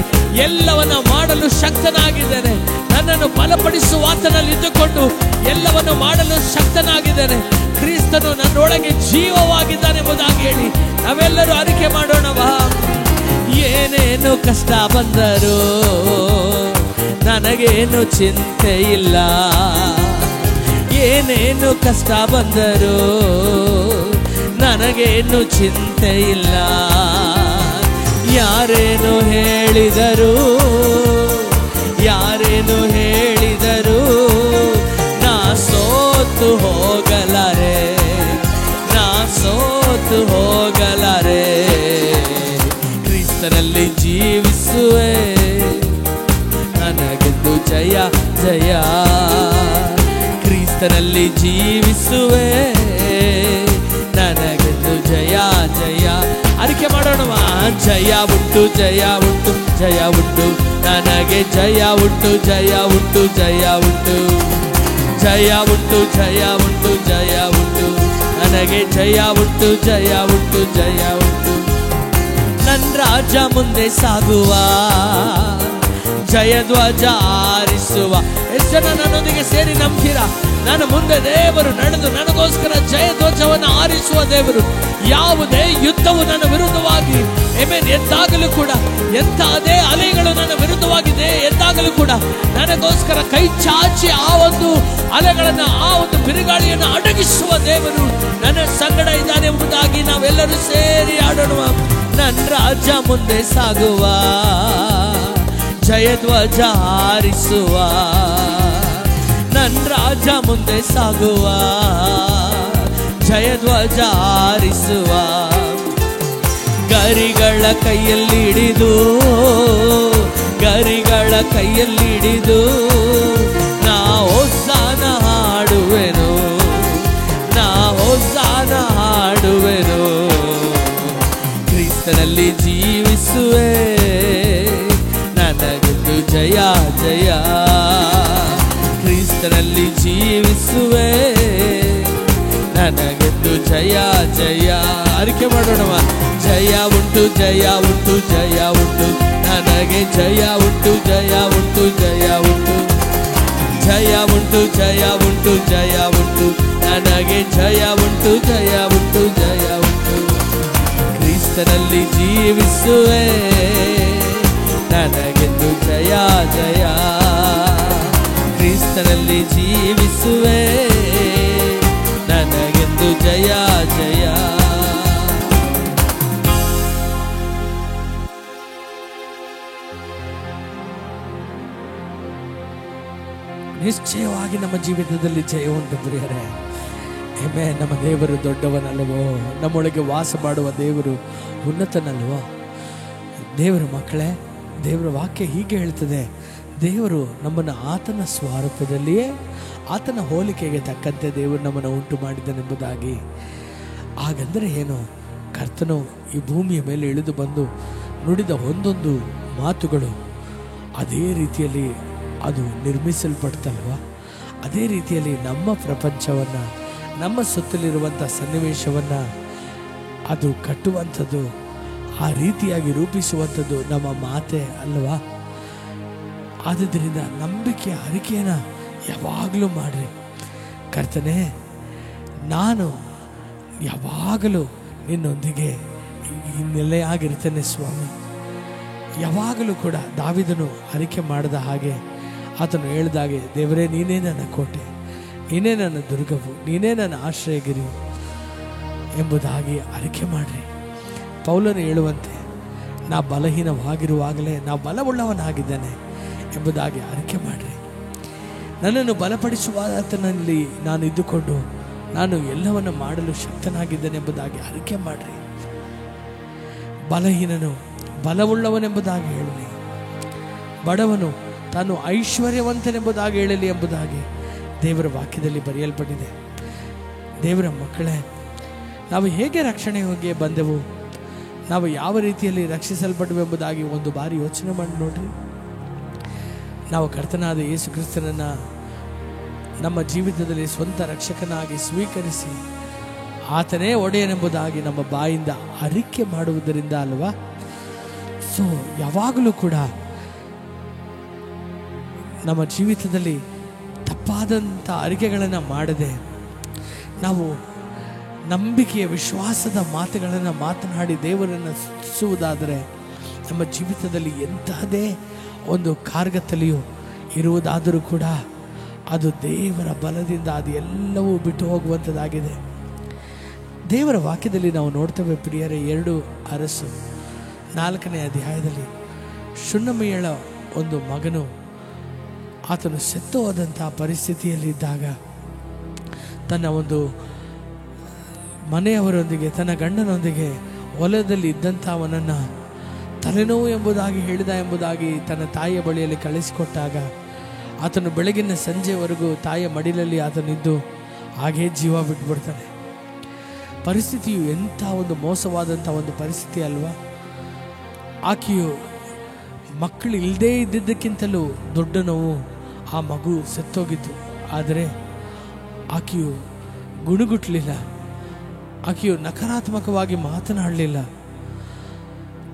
ಎಲ್ಲವನ್ನ ಮಾಡಲು ಶಕ್ತನಾಗಿದ್ದೇನೆ. ನನ್ನನ್ನು ಬಲಪಡಿಸುವ ಆತನಲ್ಲಿ ಇದ್ದುಕೊಂಡು ಎಲ್ಲವನ್ನು ಮಾಡಲು ಶಕ್ತನಾಗಿದ್ದೇನೆ. ಕ್ರಿಸ್ತನು ನನ್ನೊಳಗೆ ಜೀವವಾಗಿದ್ದಾನೆ ಎಂಬುದಾಗಿ ಹೇಳಿ ನಾವೆಲ್ಲರೂ ಅರಿಕೆ ಮಾಡೋಣವಾ. ಏನೇನು ಕಷ್ಟ ಬಂದರೂ ನನಗೇನು ಚಿಂತೆ ಇಲ್ಲ, ಏನೇನು ಕಷ್ಟ ಬಂದರೂ ನನಗೇನು ಚಿಂತೆ ಇಲ್ಲ. ಯಾರೇನು ಹೇಳಿದರು ಯಾರೇನು ಹೇಳಿದರು ನಾ ಸೋತು ಹೋಗಲಾರೆ, ನಾ ಸೋತು ಹೋಗಲಾರೆ. ಕ್ರಿಸ್ತನಲ್ಲಿ ಜೀವಿಸುವೆ, ನನಗೆಂದು ಜಯ ಜಯ. ಕ್ರಿಸ್ತನಲ್ಲಿ ಜೀವಿಸುವೆ, ನನಗೆಂದು ಜಯ ಜಯ. ಅರಿಕೆ ಮಾಡೋಣ. ಜಯ ಉಂಟು ಜಯ ಉಂಟು ಜಯ ಉಂಟು, ನನಗೆ ಜಯ ಉಂಟು ಜಯ ಉಂಟು ಜಯ ಉಂಟು, ಜಯ ಉಂಟು ಜಯ ಉಂಟು ಜಯ ಉಂಟು, ನನಗೆ ಜಯ ಉಂಟು ಜಯ ಉಂಟು ಜಯ ಉಂಟು. ನನ್ನ ರಾಜ ಮುಂದೆ ಸಾಗುವ, ಜಯಧ್ವಜ ಆರಿಸುವ. ಎಷ್ಟು ಜನ ನನ್ನೊಂದಿಗೆ ಸೇರಿ ನಂಬ್ತೀರಾ? ನನ್ನ ಮುಂದೆ ದೇವರು ನಡೆದು ನನಗೋಸ್ಕರ ಜಯಧ್ವಜವನ್ನು ಆರಿಸುವ ದೇವರು. ಯಾವುದೇ ಯುದ್ಧವು ನನ್ನ ವಿರುದ್ಧವಾಗಿ ಎದ್ದಾಗಲೂ ಕೂಡ, ಎಂಥದೇ ಅಲೆಗಳು ನನ್ನ ವಿರುದ್ಧವಾಗಿದೆ ಎದ್ದಾಗಲೂ ಕೂಡ ನನಗೋಸ್ಕರ ಕೈ ಚಾಚಿ ಆ ಒಂದು ಅಲೆಗಳನ್ನು, ಆ ಒಂದು ಬಿರುಗಾಳಿಯನ್ನು ಅಡಗಿಸುವ ದೇವರು ನನ್ನ ಸಂಗಡ ಇದ್ದಾನೆ ಎಂಬುದಾಗಿ ನಾವೆಲ್ಲರೂ ಸೇರಿ ಆಡೋಣ. ನನ್ನ ರಾಜ ಮುಂದೆ ಸಾಗುವ, ಜಯಧ್ವಜ ಹಾರಿಸುವ. ನನ್ನ ರಾಜ ಮುಂದೆ ಸಾಗುವ, ಜಯಧ್ವಜ ಹಾರಿಸುವ. ಗರಿಗಳ ಕೈಯಲ್ಲಿಡಿದು, ಗರಿಗಳ ಕೈಯಲ್ಲಿಡಿದು ನಾ ಹೊಸಾನ ಹಾಡುವೆನು, ನಾ ಹೊಸಾನ ಹಾಡುವೆನು. ಕ್ರಿಸ್ತನಲ್ಲಿ ಜೀವಿಸುವೆ, ನನಗೆಂದು ಜಯ ಜಯ. ಕ್ರಿಸ್ತನಲ್ಲಿ ಜೀವಿಸುವೆ, ನನಗೆಂದು ಜಯ ಜಯ. ಅರಿಕೆ ಮಾಡೋಣವ. ಜಯ ಉಂಟು ಜಯ ಉಂಟು ಜಯ ಉಂಟು, ನನಗೆ ಜಯ ಉಂಟು ಜಯ ಉಂಟು ಜಯ ಉಂಟು, ಜಯ ಉಂಟು ಜಯ ಉಂಟು ಜಯ ಉಂಟು, ನನಗೆ ಜಯ ಉಂಟು ಜಯ ಉಂಟು ಜಯ ಉಂಟು. ಕ್ರಿಸ್ತನಲ್ಲಿ ಜೀವಿಸುವೆ, ನನಗೆಂದು ಜಯ ಜಯ. ಕ್ರಿಸ್ತನಲ್ಲಿ ಜೀವಿಸುವೆ, ನನಗೆಂದು ಜಯ ಜಯ. ನಿಶ್ಚಯವಾಗಿ ನಮ್ಮ ಜೀವಿತದಲ್ಲಿ ಜಯ ಉಂಟು ಪ್ರಿಯರೇ. ಹೆಮ್ಮೆ. ನಮ್ಮ ದೇವರು ದೊಡ್ಡವನಲ್ಲವೋ? ನಮ್ಮೊಳಗೆ ವಾಸ ಮಾಡುವ ದೇವರು ಉನ್ನತನಲ್ವೋ? ದೇವರ ಮಕ್ಕಳೇ, ದೇವರ ವಾಕ್ಯ ಹೀಗೆ ಹೇಳ್ತದೆ, ದೇವರು ನಮ್ಮನ್ನು ಆತನ ಸ್ವರೂಪದಲ್ಲಿಯೇ ಆತನ ಹೋಲಿಕೆಗೆ ತಕ್ಕಂತೆ ದೇವರು ನಮ್ಮನ್ನು ಉಂಟು ಮಾಡಿದನೆಂಬುದಾಗಿ. ಹಾಗಂದರೆ ಏನು? ಕರ್ತನು ಈ ಭೂಮಿಯ ಮೇಲೆ ಇಳಿದು ಬಂದು ನುಡಿದ ಒಂದೊಂದು ಮಾತುಗಳು ಅದೇ ರೀತಿಯಲ್ಲಿ ಅದು ನಿರ್ಮಿಸಲ್ಪಡ್ತಲ್ವ, ಅದೇ ರೀತಿಯಲ್ಲಿ ನಮ್ಮ ಪ್ರಪಂಚವನ್ನು, ನಮ್ಮ ಸುತ್ತಲಿರುವಂಥ ಸನ್ನಿವೇಶವನ್ನು ಅದು ಕಟ್ಟುವಂಥದ್ದು, ಆ ರೀತಿಯಾಗಿ ರೂಪಿಸುವಂಥದ್ದು ನಮ್ಮ ಮಾತೆ ಅಲ್ವಾ. ಆದ್ದರಿಂದ ನಂಬಿಕೆ ಅರಿಕೆಯನ್ನು ಯಾವಾಗಲೂ ಮಾಡಿರಿ. ಕರ್ತನೇ, ನಾನು ಯಾವಾಗಲೂ ನಿನ್ನೊಂದಿಗೆ ನೆಲೆಯಾಗಿರ್ತೇನೆ ಸ್ವಾಮಿ. ಯಾವಾಗಲೂ ಕೂಡ ದಾವೀದನು ಅರಿಕೆ ಮಾಡಿದ ಹಾಗೆ, ಆತನು ಹೇಳಿದಾಗೆ, ದೇವರೇ ನೀನೇ ನನ್ನ ಕೋಟೆ, ನೀನೇ ನನ್ನ ದುರ್ಗವು, ನೀನೇ ನನ್ನ ಆಶ್ರಯಗಿರಿ ಎಂಬುದಾಗಿ ಅರಿಕೆ ಮಾಡಿರಿ. ಪೌಲನು ಹೇಳುವಂತೆ, ನಾ ಬಲಹೀನವಾಗಿರುವಾಗಲೇ ನಾ ಬಲವುಳ್ಳವನಾಗಿದ್ದೇನೆ ಎಂಬುದಾಗಿ ಅರಿಕೆ ಮಾಡಿರಿ. ನನ್ನನ್ನು ಬಲಪಡಿಸುವ ಆತನಲ್ಲಿ ನಾನು ಇದ್ದುಕೊಂಡು ನಾನು ಎಲ್ಲವನ್ನು ಮಾಡಲು ಶಕ್ತನಾಗಿದ್ದೇನೆ ಎಂಬುದಾಗಿ ಅರಿಕೆ ಮಾಡಿರಿ. ಬಲಹೀನನು ಬಲವುಳ್ಳವನೆಂಬುದಾಗಿ ಹೇಳಲಿ, ಬಡವನು ತಾನು ಐಶ್ವರ್ಯವಂತನೆಂಬುದಾಗಿ ಹೇಳಲಿ ಎಂಬುದಾಗಿ ದೇವರ ವಾಕ್ಯದಲ್ಲಿ ಬರೆಯಲ್ಪಟ್ಟಿದೆ. ದೇವರ ಮಕ್ಕಳೇ, ನಾವು ಹೇಗೆ ರಕ್ಷಣೆಗೆ ಬಂದೆವು, ನಾವು ಯಾವ ರೀತಿಯಲ್ಲಿ ರಕ್ಷಿಸಲ್ಪಟ್ಟವೆಂಬುದಾಗಿ ಒಂದು ಬಾರಿ ಯೋಚನೆ ಮಾಡಿ ನೋಡ್ರಿ. ನಾವು ಕರ್ತನಾದ ಯೇಸು ಕ್ರಿಸ್ತನನ್ನು ನಮ್ಮ ಜೀವಿತದಲ್ಲಿ ಸ್ವಂತ ರಕ್ಷಕನಾಗಿ ಸ್ವೀಕರಿಸಿ ಆತನೇ ಒಡೆಯನೆಂಬುದಾಗಿ ನಮ್ಮ ಬಾಯಿಂದ ಅರಿಕೆ ಮಾಡುವುದರಿಂದ ಅಲ್ವಾ. ಸೊ ಯಾವಾಗಲೂ ಕೂಡ ನಮ್ಮ ಜೀವಿತದಲ್ಲಿ ತಪ್ಪಾದಂಥ ಅರಿಕೆಗಳನ್ನು ಮಾಡದೆ ನಾವು ನಂಬಿಕೆಯ ವಿಶ್ವಾಸದ ಮಾತುಗಳನ್ನು ಮಾತನಾಡಿ ದೇವರನ್ನು ಸ್ತುತಿಸುವುದಾದರೆ ನಮ್ಮ ಜೀವಿತದಲ್ಲಿ ಎಂತಹದೇ ಒಂದು ಕಾರ್ಗತ್ತಲೆಯು ಇರುವುದಾದರೂ ಕೂಡ ಅದು ದೇವರ ಬಲದಿಂದ ಅದು ಎಲ್ಲವೂ ಬಿಟ್ಟು ಹೋಗುವಂಥದ್ದಾಗಿದೆ. ದೇವರ ವಾಕ್ಯದಲ್ಲಿ ನಾವು ನೋಡ್ತೇವೆ ಪ್ರಿಯರೇ, 2 ಅರಸು 4ನೇ ಅಧ್ಯಾಯದಲ್ಲಿ ಶುನ್ನಮಿಯಳ ಒಂದು ಮಗನು ಆತನು ಸತ್ತು ಹೋದಂತಹ ಪರಿಸ್ಥಿತಿಯಲ್ಲಿದ್ದಾಗ ತನ್ನ ಒಂದು ಮನೆಯವರೊಂದಿಗೆ, ತನ್ನ ಗಂಡನೊಂದಿಗೆ ಹೊಲದಲ್ಲಿ ಇದ್ದಂಥವನನ್ನು ತಲೆನೋವು ಎಂಬುದಾಗಿ ಹೇಳಿದ ಎಂಬುದಾಗಿ ತನ್ನ ತಾಯಿಯ ಬಳಿಯಲ್ಲಿ ಕಳಿಸಿಕೊಟ್ಟಾಗ ಆತನು ಬೆಳಗಿನ ಸಂಜೆವರೆಗೂ ತಾಯಿಯ ಮಡಿಲಲ್ಲಿ ಆತನಿದ್ದು ಹಾಗೇ ಜೀವ ಬಿಟ್ಬಿಡ್ತಾನೆ. ಪರಿಸ್ಥಿತಿಯು ಎಂಥ ಒಂದು ಮೋಸವಾದಂಥ ಒಂದು ಪರಿಸ್ಥಿತಿ ಅಲ್ವಾ. ಆಕೆಯು ಮಕ್ಕಳು ಇಲ್ಲದೇ ಇದ್ದಿದ್ದಕ್ಕಿಂತಲೂ ದೊಡ್ಡ ನೋವು ಆ ಮಗು ಸತ್ತೋಗಿತ್ತು. ಆದರೆ ಆಕೆಯು ಗುಣಗುಟ್ಟಲಿಲ್ಲ, ಆಕೆಯು ನಕಾರಾತ್ಮಕವಾಗಿ ಮಾತನಾಡಲಿಲ್ಲ.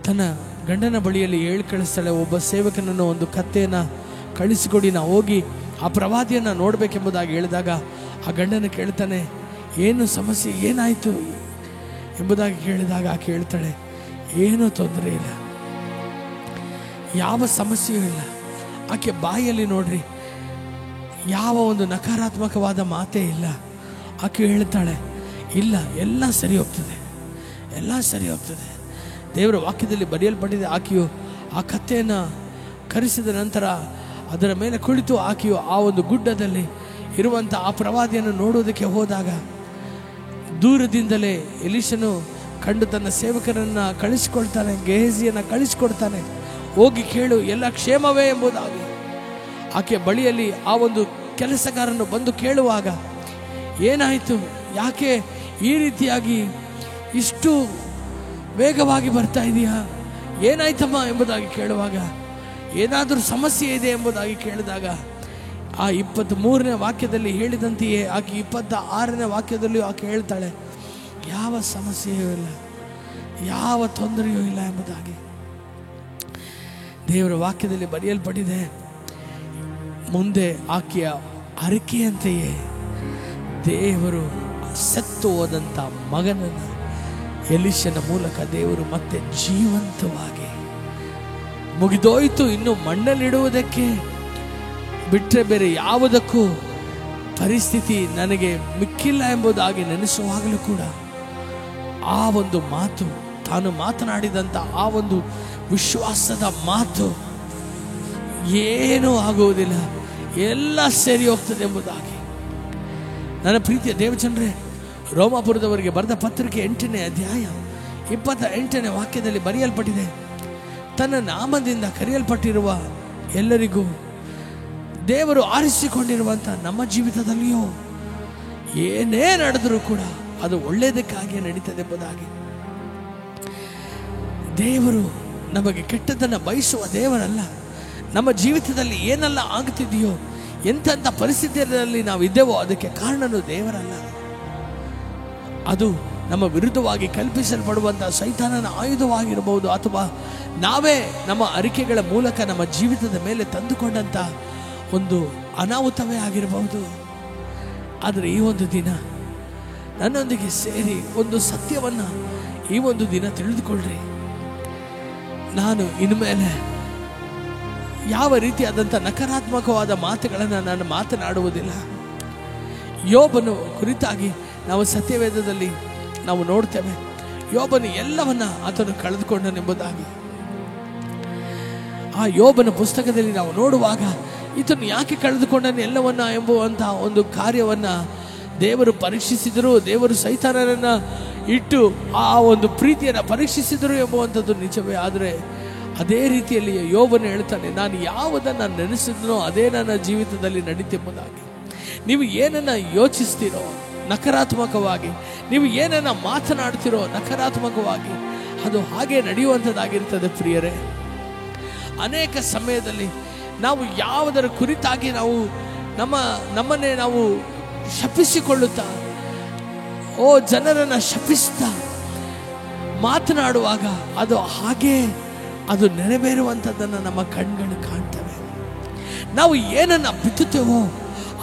ತನ್ನ ಗಂಡನ ಬಳಿಯಲ್ಲಿ ಹೇಳಿ ಕಳಿಸ್ತಾಳೆ, ಒಬ್ಬ ಸೇವಕನನ್ನು ಒಂದು ಕತ್ತೆಯನ್ನು ಕಳಿಸಿಕೊಡಿ, ನಾ ಹೋಗಿ ಆ ಪ್ರವಾದಿಯನ್ನು ನೋಡಬೇಕೆಂಬುದಾಗಿ ಹೇಳಿದಾಗ ಆ ಗಂಡನ ಕೇಳ್ತಾನೆ, ಏನು ಸಮಸ್ಯೆ, ಏನಾಯಿತು ಎಂಬುದಾಗಿ ಕೇಳಿದಾಗ ಆಕೆ ಹೇಳ್ತಾಳೆ, ಏನೂ ತೊಂದರೆ ಇಲ್ಲ, ಯಾವ ಸಮಸ್ಯೆಯೂ ಇಲ್ಲ. ಆಕೆ ಬಾಯಲ್ಲಿ ನೋಡ್ರಿ ಯಾವ ಒಂದು ನಕಾರಾತ್ಮಕವಾದ ಮಾತೇ ಇಲ್ಲ. ಆಕೆ ಹೇಳ್ತಾಳೆ, ಇಲ್ಲ, ಎಲ್ಲ ಸರಿ ಹೋಗ್ತದೆ, ಎಲ್ಲ ಸರಿ ಹೋಗ್ತದೆ. ದೇವರ ವಾಕ್ಯದಲ್ಲಿ ಬರೆಯಲ್ಪಟ್ಟಿದೆ, ಆಕೆಯು ಆ ಕತ್ತೆಯನ್ನು ಕರೆಸಿದ ನಂತರ ಅದರ ಮೇಲೆ ಕುಳಿತು ಆಕೆಯು ಆ ಒಂದು ಗುಡ್ಡದಲ್ಲಿ ಇರುವಂಥ ಆ ಪ್ರವಾದಿಯನ್ನು ನೋಡುವುದಕ್ಕೆ ಹೋದಾಗ ದೂರದಿಂದಲೇ ಎಲೀಷನು ಕಂಡು ತನ್ನ ಸೇವಕರನ್ನು ಕಳಿಸಿಕೊಳ್ತಾನೆ, ಗೇಹಜಿಯನ್ನು ಕಳಿಸಿಕೊಡ್ತಾನೆ, ಹೋಗಿ ಕೇಳು ಎಲ್ಲ ಕ್ಷೇಮವೇ ಎಂಬುದಾಗಿ. ಆಕೆ ಬಳಿಯಲ್ಲಿ ಆ ಒಂದು ಕೆಲಸಗಾರನು ಬಂದು ಕೇಳುವಾಗ, ಏನಾಯಿತು, ಯಾಕೆ ಈ ರೀತಿಯಾಗಿ ಇಷ್ಟು ವೇಗವಾಗಿ ಬರ್ತಾ ಇದೆಯಾ, ಏನಾಯ್ತಮ್ಮ ಎಂಬುದಾಗಿ ಕೇಳುವಾಗ, ಏನಾದರೂ ಸಮಸ್ಯೆ ಇದೆ ಎಂಬುದಾಗಿ ಕೇಳಿದಾಗ ಆ 23ನೇ ವಾಕ್ಯದಲ್ಲಿ ಹೇಳಿದಂತೆಯೇ ಆಕೆ 26ನೇ ವಾಕ್ಯದಲ್ಲಿಯೂ ಆಕೆ ಹೇಳ್ತಾಳೆ, ಯಾವ ಸಮಸ್ಯೆಯೂ ಇಲ್ಲ, ಯಾವ ತೊಂದರೆಯೂ ಇಲ್ಲ ಎಂಬುದಾಗಿ ದೇವರ ವಾಕ್ಯದಲ್ಲಿ ಬರೆಯಲ್ಪಟ್ಟಿದೆ. ಮುಂದೆ ಆಕೆಯ ಅರಿಕೆಯಂತೆಯೇ ದೇವರು ಸತ್ತು ಹೋದಂಥ ಮಗನನ್ನು ಎಲೀಷನ ಮೂಲಕ ದೇವರು ಮತ್ತೆ ಜೀವಂತವಾಗಿ, ಮುಗಿದೋಯ್ತು, ಇನ್ನು ಮಣ್ಣಲ್ಲಿಡುವುದಕ್ಕೆ ಬಿಟ್ಟರೆ ಬೇರೆ ಯಾವುದಕ್ಕೂ ಪರಿಸ್ಥಿತಿ ನನಗೆ ಮಿಕ್ಕಿಲ್ಲ ಎಂಬುದಾಗಿ ನೆನೆಸುವಾಗಲೂ ಕೂಡ ಆ ಒಂದು ಮಾತು, ತಾನು ಮಾತನಾಡಿದಂಥ ಆ ಒಂದು ವಿಶ್ವಾಸದ ಮಾತು, ಏನೂ ಆಗುವುದಿಲ್ಲ, ಎಲ್ಲ ಸರಿ ಹೋಗ್ತದೆ ಎಂಬುದಾಗಿ. ನನ್ನ ಪ್ರೀತಿಯ ದೇವಜನರೇ, ರೋಮಾಪುರದವರಿಗೆ ಬರೆದ ಪತ್ರಿಕೆ 8ನೇ ಅಧ್ಯಾಯ 28ನೇ ವಾಕ್ಯದಲ್ಲಿ ಬರೆಯಲ್ಪಟ್ಟಿದೆ, ತನ್ನ ನಾಮದಿಂದ ಕರೆಯಲ್ಪಟ್ಟಿರುವ ಎಲ್ಲರಿಗೂ ದೇವರು ಆರಿಸಿಕೊಂಡಿರುವಂಥ ನಮ್ಮ ಜೀವಿತದಲ್ಲಿಯೂ ಏನೇ ನಡೆದರೂ ಕೂಡ ಅದು ಒಳ್ಳೆಯದಕ್ಕಾಗಿ ನಡೀತದೆ ಎಂಬುದಾಗಿ. ದೇವರು ನಮಗೆ ಕೆಟ್ಟದ್ದನ್ನು ಬಯಸುವ ದೇವರಲ್ಲ, ನಮ್ಮ ಜೀವಿತದಲ್ಲಿ ಏನೆಲ್ಲ ಆಗ್ತಿದೆಯೋ, ಎಂತೆಂಥ ಪರಿಸ್ಥಿತಿಯಲ್ಲಿ ನಾವು ಇದ್ದೇವೋ ಅದಕ್ಕೆ ಕಾರಣನು ದೇವರಲ್ಲ. ಅದು ನಮ್ಮ ವಿರುದ್ಧವಾಗಿ ಕಲ್ಪಿಸಲ್ಪಡುವಂಥ ಸೈತಾನನ ಆಯುಧವಾಗಿರಬಹುದು, ಅಥವಾ ನಾವೇ ನಮ್ಮ ಅರಿಕೆಗಳ ಮೂಲಕ ನಮ್ಮ ಜೀವಿತದ ಮೇಲೆ ತಂದುಕೊಂಡಂಥ ಒಂದು ಅನಾಹುತವೇ ಆಗಿರಬಹುದು. ಆದರೆ ಈ ಒಂದು ದಿನ ನನ್ನೊಂದಿಗೆ ಸೇರಿ ಒಂದು ಸತ್ಯವನ್ನು ಈ ಒಂದು ದಿನ ತಿಳಿದುಕೊಳ್ಳ್ರಿ. ನಾನು ಇನ್ಮೇಲೆ ಯಾವ ರೀತಿಯಾದಂಥ ನಕಾರಾತ್ಮಕವಾದ ಮಾತುಗಳನ್ನು ನಾನು ಮಾತನಾಡುವುದಿಲ್ಲ. ಯೋಬನು ಕುರಿತಾಗಿ ನಾವು ಸತ್ಯವೇದದಲ್ಲಿ ನಾವು ನೋಡ್ತೇವೆ. ಯೋಬನು ಎಲ್ಲವನ್ನ ಆತನು ಕಳೆದುಕೊಂಡನೆಂಬುದಾಗಿ ಆ ಯೋಬನ ಪುಸ್ತಕದಲ್ಲಿ ನಾವು ನೋಡುವಾಗ ಈತನು ಯಾಕೆ ಕಳೆದುಕೊಂಡನು ಎಲ್ಲವನ್ನ ಎಂಬುವಂಥ ಒಂದು ಕಾರ್ಯವನ್ನ ದೇವರು ಪರೀಕ್ಷಿಸಿದರು. ದೇವರು ಸೈತಾನನನ್ನ ಇಟ್ಟು ಆ ಒಂದು ಪ್ರೀತಿಯನ್ನು ಪರೀಕ್ಷಿಸಿದರು ಎಂಬುವಂಥದ್ದು ನಿಜವೇ. ಆದರೆ ಅದೇ ರೀತಿಯಲ್ಲಿ ಯೋಬನು ಹೇಳ್ತಾನೆ, ನಾನು ಯಾವುದನ್ನು ನೆನೆಸಿದ್ನೋ ಅದೇ ನನ್ನ ಜೀವಿತದಲ್ಲಿ ನಡೀತೆಂಬುದಾಗಿ. ನೀವು ಏನನ್ನ ಯೋಚಿಸ್ತೀರೋ ನಕಾರಾತ್ಮಕವಾಗಿ, ನೀವು ಏನನ್ನ ಮಾತನಾಡ್ತಿರೋ ನಕಾರಾತ್ಮಕವಾಗಿ, ಅದು ಹಾಗೆ ನಡೆಯುವಂಥದ್ದಾಗಿರ್ತದೆ. ಪ್ರಿಯರೇ, ಅನೇಕ ಸಮಯದಲ್ಲಿ ನಾವು ಯಾವುದರ ಕುರಿತಾಗಿ ನಾವು ನಮ್ಮನ್ನೇ ನಾವು ಶಪಿಸಿಕೊಳ್ಳುತ್ತಾ, ಜನರನ್ನು ಶಪಿಸ್ತಾ ಮಾತನಾಡುವಾಗ ಅದು ಹಾಗೆ ಅದು ನೆರವೇರುವಂಥದ್ದನ್ನು ನಮ್ಮ ಕಣ್ಗಳು ಕಾಣ್ತವೆ. ನಾವು ಏನನ್ನ ಬಿತ್ತುತ್ತೇವೋ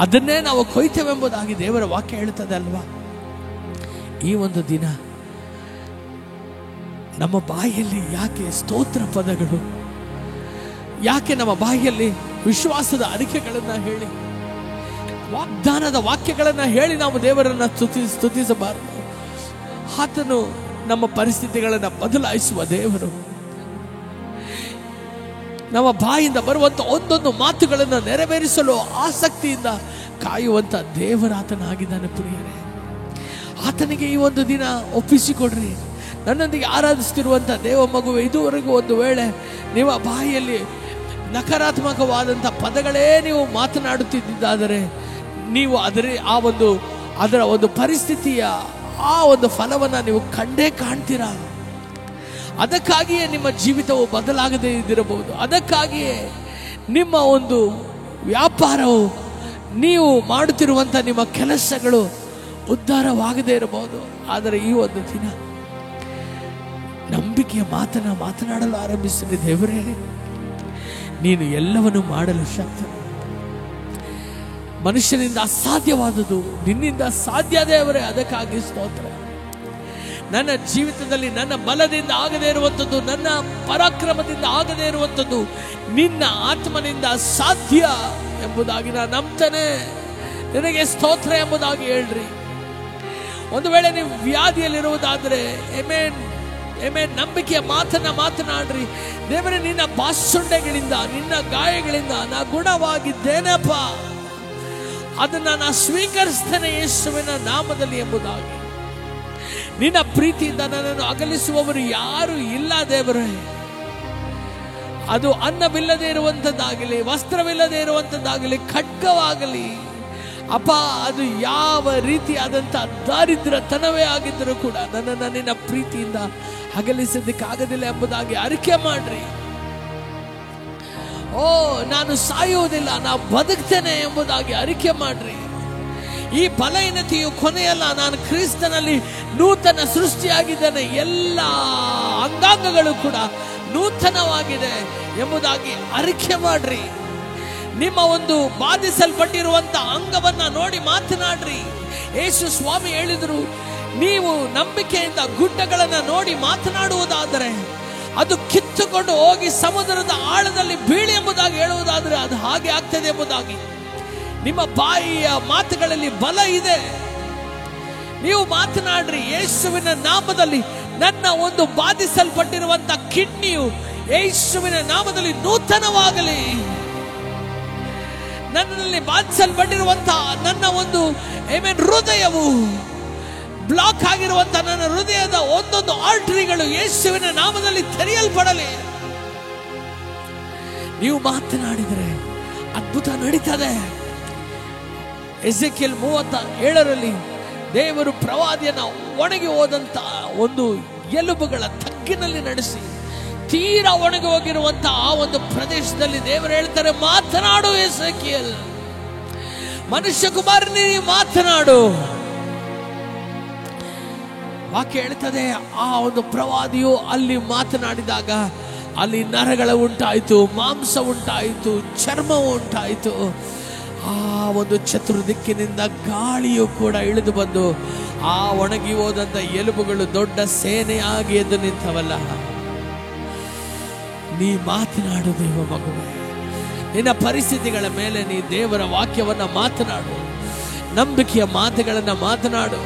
ಅದನ್ನೇ ನಾವು ಕೊಯ್ತೇವೆಂಬುದಾಗಿ ದೇವರ ವಾಕ್ಯ ಹೇಳ್ತದೆ ಅಲ್ವಾ. ಈ ಒಂದು ದಿನ ನಮ್ಮ ಬಾಯಿಯಲ್ಲಿ ಯಾಕೆ ಸ್ತೋತ್ರ ಪದಗಳು, ಯಾಕೆ ನಮ್ಮ ಬಾಯಿಯಲ್ಲಿ ವಿಶ್ವಾಸದ ಅರಿಕೆಗಳನ್ನು ಹೇಳಿ, ವಾಗ್ದಾನದ ವಾಕ್ಯಗಳನ್ನು ಹೇಳಿ ನಾವು ದೇವರನ್ನು ಸ್ತುತಿಸಬಾರದು? ಆತನು ನಮ್ಮ ಪರಿಸ್ಥಿತಿಗಳನ್ನು ಬದಲಾಯಿಸುವ ದೇವರು. ನಮ್ಮ ಬಾಯಿಂದ ಬರುವಂತ ಒಂದೊಂದು ಮಾತುಗಳನ್ನು ನೆರವೇರಿಸಲು ಆಸಕ್ತಿಯಿಂದ ಕಾಯುವಂತ ದೇವರಾತನಾಗಿದ್ದಾನೆ. ಪ್ರಿಯರೇ, ಆತನಿಗೆ ಈ ಒಂದು ದಿನ ಒಪ್ಪಿಸಿಕೊಡ್ರಿ. ನನ್ನೊಂದಿಗೆ ಆರಾಧಿಸ್ತಿರುವಂಥ ದೇವ ಮಗುವೆ, ಇದುವರೆಗೂ ಒಂದು ವೇಳೆ ನಿಮ್ಮ ಬಾಯಿಯಲ್ಲಿ ನಕಾರಾತ್ಮಕವಾದಂಥ ಪದಗಳೇ ನೀವು ಮಾತನಾಡುತ್ತಿದ್ದಾದರೆ ನೀವು ಅದರ ಒಂದು ಪರಿಸ್ಥಿತಿಯ ಆ ಒಂದು ಫಲವನ್ನು ನೀವು ಕಂಡೇ ಕಾಣ್ತೀರಾ. ಅದಕ್ಕಾಗಿಯೇ ನಿಮ್ಮ ಜೀವಿತವು ಬದಲಾಗದೇ ಇದ್ದಿರಬಹುದು. ಅದಕ್ಕಾಗಿಯೇ ನಿಮ್ಮ ಒಂದು ವ್ಯಾಪಾರವು, ನೀವು ಮಾಡುತ್ತಿರುವಂಥ ನಿಮ್ಮ ಕೆಲಸಗಳು ಉದ್ಧಾರವಾಗದೇ ಇರಬಹುದು. ಆದರೆ ಈ ಒಂದು ದಿನ ನಂಬಿಕೆಯ ಮಾತನಾಡಲು ಆರಂಭಿಸಿದ ದೇವರೇ, ನೀನು ಎಲ್ಲವನ್ನು ಮಾಡಲು ಶಕ್ತ. ಮನುಷ್ಯನಿಂದ ಅಸಾಧ್ಯವಾದುದು ನಿನ್ನಿಂದ ಸಾಧ್ಯ ದೇವರೇ. ಅದಕ್ಕಾಗಿ ಸ್ತೋತ್ರ. ನನ್ನ ಜೀವಿತದಲ್ಲಿ ನನ್ನ ಬಲದಿಂದ ಆಗದೇ ಇರುವಂಥದ್ದು, ನನ್ನ ಪರಾಕ್ರಮದಿಂದ ಆಗದೇ ಇರುವಂಥದ್ದು ನಿನ್ನ ಆತ್ಮನಿಂದ ಸಾಧ್ಯ ಎಂಬುದಾಗಿ ನಾನು ನಂಬ್ತೇನೆ. ನಿನಗೆ ಸ್ತೋತ್ರ ಎಂಬುದಾಗಿ ಹೇಳ್ರಿ. ಒಂದು ವೇಳೆ ನೀವು ವ್ಯಾಧಿಯಲ್ಲಿರುವುದಾದರೆ ಆಮೆನ್, ನಂಬಿಕೆಯ ಮಾತನಾಡ್ರಿ. ದೇವರೇ, ನಿನ್ನ ಬಾಸುಂಡೆಗಳಿಂದ, ನಿನ್ನ ಗಾಯಗಳಿಂದ ನಾ ಗುಣವಾಗಿದ್ದೇನಪ್ಪ, ಅದನ್ನ ನಾ ಸ್ವೀಕರಿಸ್ತೇನೆ ಯೇಸುವಿನ ನಾಮದಲ್ಲಿ ಎಂಬುದಾಗಿ. ನಿನ್ನ ಪ್ರೀತಿಯಿಂದ ನನ್ನನ್ನು ಅಗಲಿಸುವವರು ಯಾರು ಇಲ್ಲ ದೇವರೇ. ಅದು ಅನ್ನವಿಲ್ಲದೆ ಇರುವಂಥದ್ದಾಗಲಿ, ವಸ್ತ್ರವಿಲ್ಲದೆ ಇರುವಂಥದ್ದಾಗಲಿ, ಖಡ್ಗವಾಗಲಿ ಅಪ್ಪ, ಅದು ಯಾವ ರೀತಿಯಾದಂಥ ದಾರಿದ್ರ್ಯತನವೇ ಆಗಿದ್ದರೂ ಕೂಡ ನನ್ನನ್ನು ನಿನ್ನ ಪ್ರೀತಿಯಿಂದ ಅಗಲಿಸೋದಕ್ಕಾಗದಿಲ್ಲ ಎಂಬುದಾಗಿ ಅರಿಕೆ ಮಾಡ್ರಿ. ನಾನು ಸಾಯುವುದಿಲ್ಲ, ನಾ ಬದುಕ್ತೇನೆ ಎಂಬುದಾಗಿ ಅರಿಕೆ ಮಾಡ್ರಿ. ಈ ಬಲಹೀನತೆಯು ಕೊನೆಯಲ್ಲ, ನಾನು ಕ್ರಿಸ್ತನಲ್ಲಿ ನೂತನ ಸೃಷ್ಟಿಯಾಗಿದ್ದೇನೆ, ಎಲ್ಲ ಅಂಗಾಂಗಗಳು ಕೂಡ ನೂತನವಾಗಿದೆ ಎಂಬುದಾಗಿ ಅರಿಕೆ ಮಾಡ್ರಿ. ನಿಮ್ಮ ಒಂದು ಬಾಧಿಸಲ್ಪಟ್ಟಿರುವಂತ ಅಂಗವನ್ನ ನೋಡಿ ಮಾತನಾಡ್ರಿ. ಯೇಸು ಸ್ವಾಮಿ ಹೇಳಿದರು, ನೀವು ನಂಬಿಕೆಯಿಂದ ಗುಡ್ಡಗಳನ್ನು ನೋಡಿ ಮಾತನಾಡುವುದಾದರೆ ಅದು ಕಿತ್ತುಕೊಂಡು ಹೋಗಿ ಸಮುದ್ರದ ಆಳದಲ್ಲಿ ಬೀಳಿ ಎಂಬುದಾಗಿ ಹೇಳುವುದಾದರೆ ಅದು ಹಾಗೆ ಆಗ್ತದೆ ಎಂಬುದಾಗಿ. ನಿಮ್ಮ ಬಾಯಿಯ ಮಾತುಗಳಲ್ಲಿ ಬಲ ಇದೆ. ನೀವು ಮಾತನಾಡ್ರಿ, ಯೇಸುವಿನ ನಾಮದಲ್ಲಿ ನನ್ನ ಒಂದು ಬಾಧಿಸಲ್ಪಟ್ಟಿರುವಂತ ಕಿಡ್ನಿಯು ಯೇಸುವಿನ ನಾಮದಲ್ಲಿ ನೂತನವಾಗಲಿ. ನನ್ನಲ್ಲಿ ಬಾಧಿಸಲ್ಪಟ್ಟಿರುವಂತಹ ನನ್ನ ಒಂದು ಹೃದಯವು ಬ್ಲಾಕ್ ಆಗಿರುವಂತಹ ನನ್ನ ಹೃದಯದ ಒಂದೊಂದು ಆರ್ಟರಿಗಳು ಯೇಸುವಿನ ನಾಮದಲ್ಲಿ ತೆರೆಯಲ್ಪಡಲಿ. ನೀವು ಮಾತನಾಡಿದರೆ ಅದ್ಭುತ ನಡೀತದೆ. ಎಸೆಕಿಯೇಲ್ 37 ದೇವರು ಪ್ರವಾದಿಯನ್ನ ಒಣಗಿ ಹೋದಂತ ಒಂದು ಎಲುಬುಗಳ ತಗ್ಗಿನಲ್ಲಿ ನಡೆಸಿ ತೀರಾ ಒಣಗಿ ಹೋಗಿರುವಂತ ಆ ಒಂದು ಪ್ರದೇಶದಲ್ಲಿ ದೇವರು ಹೇಳ್ತಾರೆ, ಮಾತನಾಡು ಎಸೆಕಿಯೇಲ್, ಮನುಷ್ಯ ಕುಮಾರನೇ ಮಾತನಾಡು. ವಾಕ್ಯ ಹೇಳ್ತದೆ, ಆ ಒಂದು ಪ್ರವಾದಿಯು ಅಲ್ಲಿ ಮಾತನಾಡಿದಾಗ ಅಲ್ಲಿ ನರಗಳ ಉಂಟಾಯಿತು, ಮಾಂಸ ಉಂಟಾಯಿತು, ಚರ್ಮ ಉಂಟಾಯಿತು. ಆ ಒಂದು ಚತುರ್ದಿಕ್ಕಿನಿಂದ ಗಾಳಿಯು ಕೂಡ ಇಳಿದು ಬಂದು ಆ ಒಣಗಿ ಹೋದಂತ ಎಲುಬುಗಳು ದೊಡ್ಡ ಸೇನೆಯಾಗಿ ಎದ್ದು ನಿಂತವಲ್ಲ. ನೀ ಮಾತನಾಡು ದೇವ ಮಗುವೆ, ನಿನ್ನ ಪರಿಸ್ಥಿತಿಗಳ ಮೇಲೆ ನೀ ದೇವರ ವಾಕ್ಯವನ್ನ ಮಾತನಾಡು, ನಂಬಿಕೆಯ ಮಾತುಗಳನ್ನ ಮಾತನಾಡು.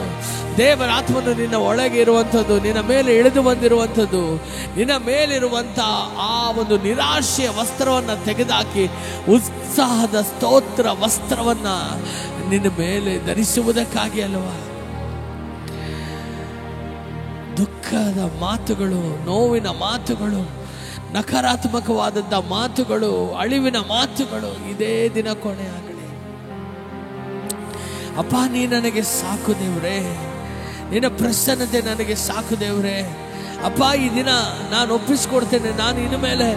ದೇವರ ಆತ್ಮನು ನಿನ್ನ ಒಳಗೆ ಇರುವಂಥದ್ದು, ನಿನ್ನ ಮೇಲೆ ಇಳಿದು ಬಂದಿರುವಂಥದ್ದು, ನಿನ್ನ ಮೇಲಿರುವಂತ ಆ ಒಂದು ನಿರಾಶೆಯ ವಸ್ತ್ರವನ್ನ ತೆಗೆದುಹಾಕಿ ಉತ್ಸಾಹದ ಸ್ತೋತ್ರ ವಸ್ತ್ರವನ್ನ ನಿನ್ನ ಮೇಲೆ ಧರಿಸುವುದಕ್ಕಾಗಿ ಅಲ್ವಾ. ದುಃಖದ ಮಾತುಗಳು, ನೋವಿನ ಮಾತುಗಳು, ನಕಾರಾತ್ಮಕವಾದಂಥ ಮಾತುಗಳು, ಅಳಿವಿನ ಮಾತುಗಳು ಇದೇ ದಿನ ಕೊನೆ ಆಗಲಿ. ಅಪ್ಪ, ನೀ ನನಗೆ ಸಾಕು ದೇವ್ರೆ, ನಿನ್ನ ಪ್ರಸನ್ನತೆ ನನಗೆ ಸಾಕು ದೇವ್ರೆ. ಅಪ್ಪ, ಈ ದಿನ ನಾನು ಒಪ್ಪಿಸ್ಕೊಡ್ತೇನೆ, ನಾನು ಇನ್ನು ಮೇಲೆ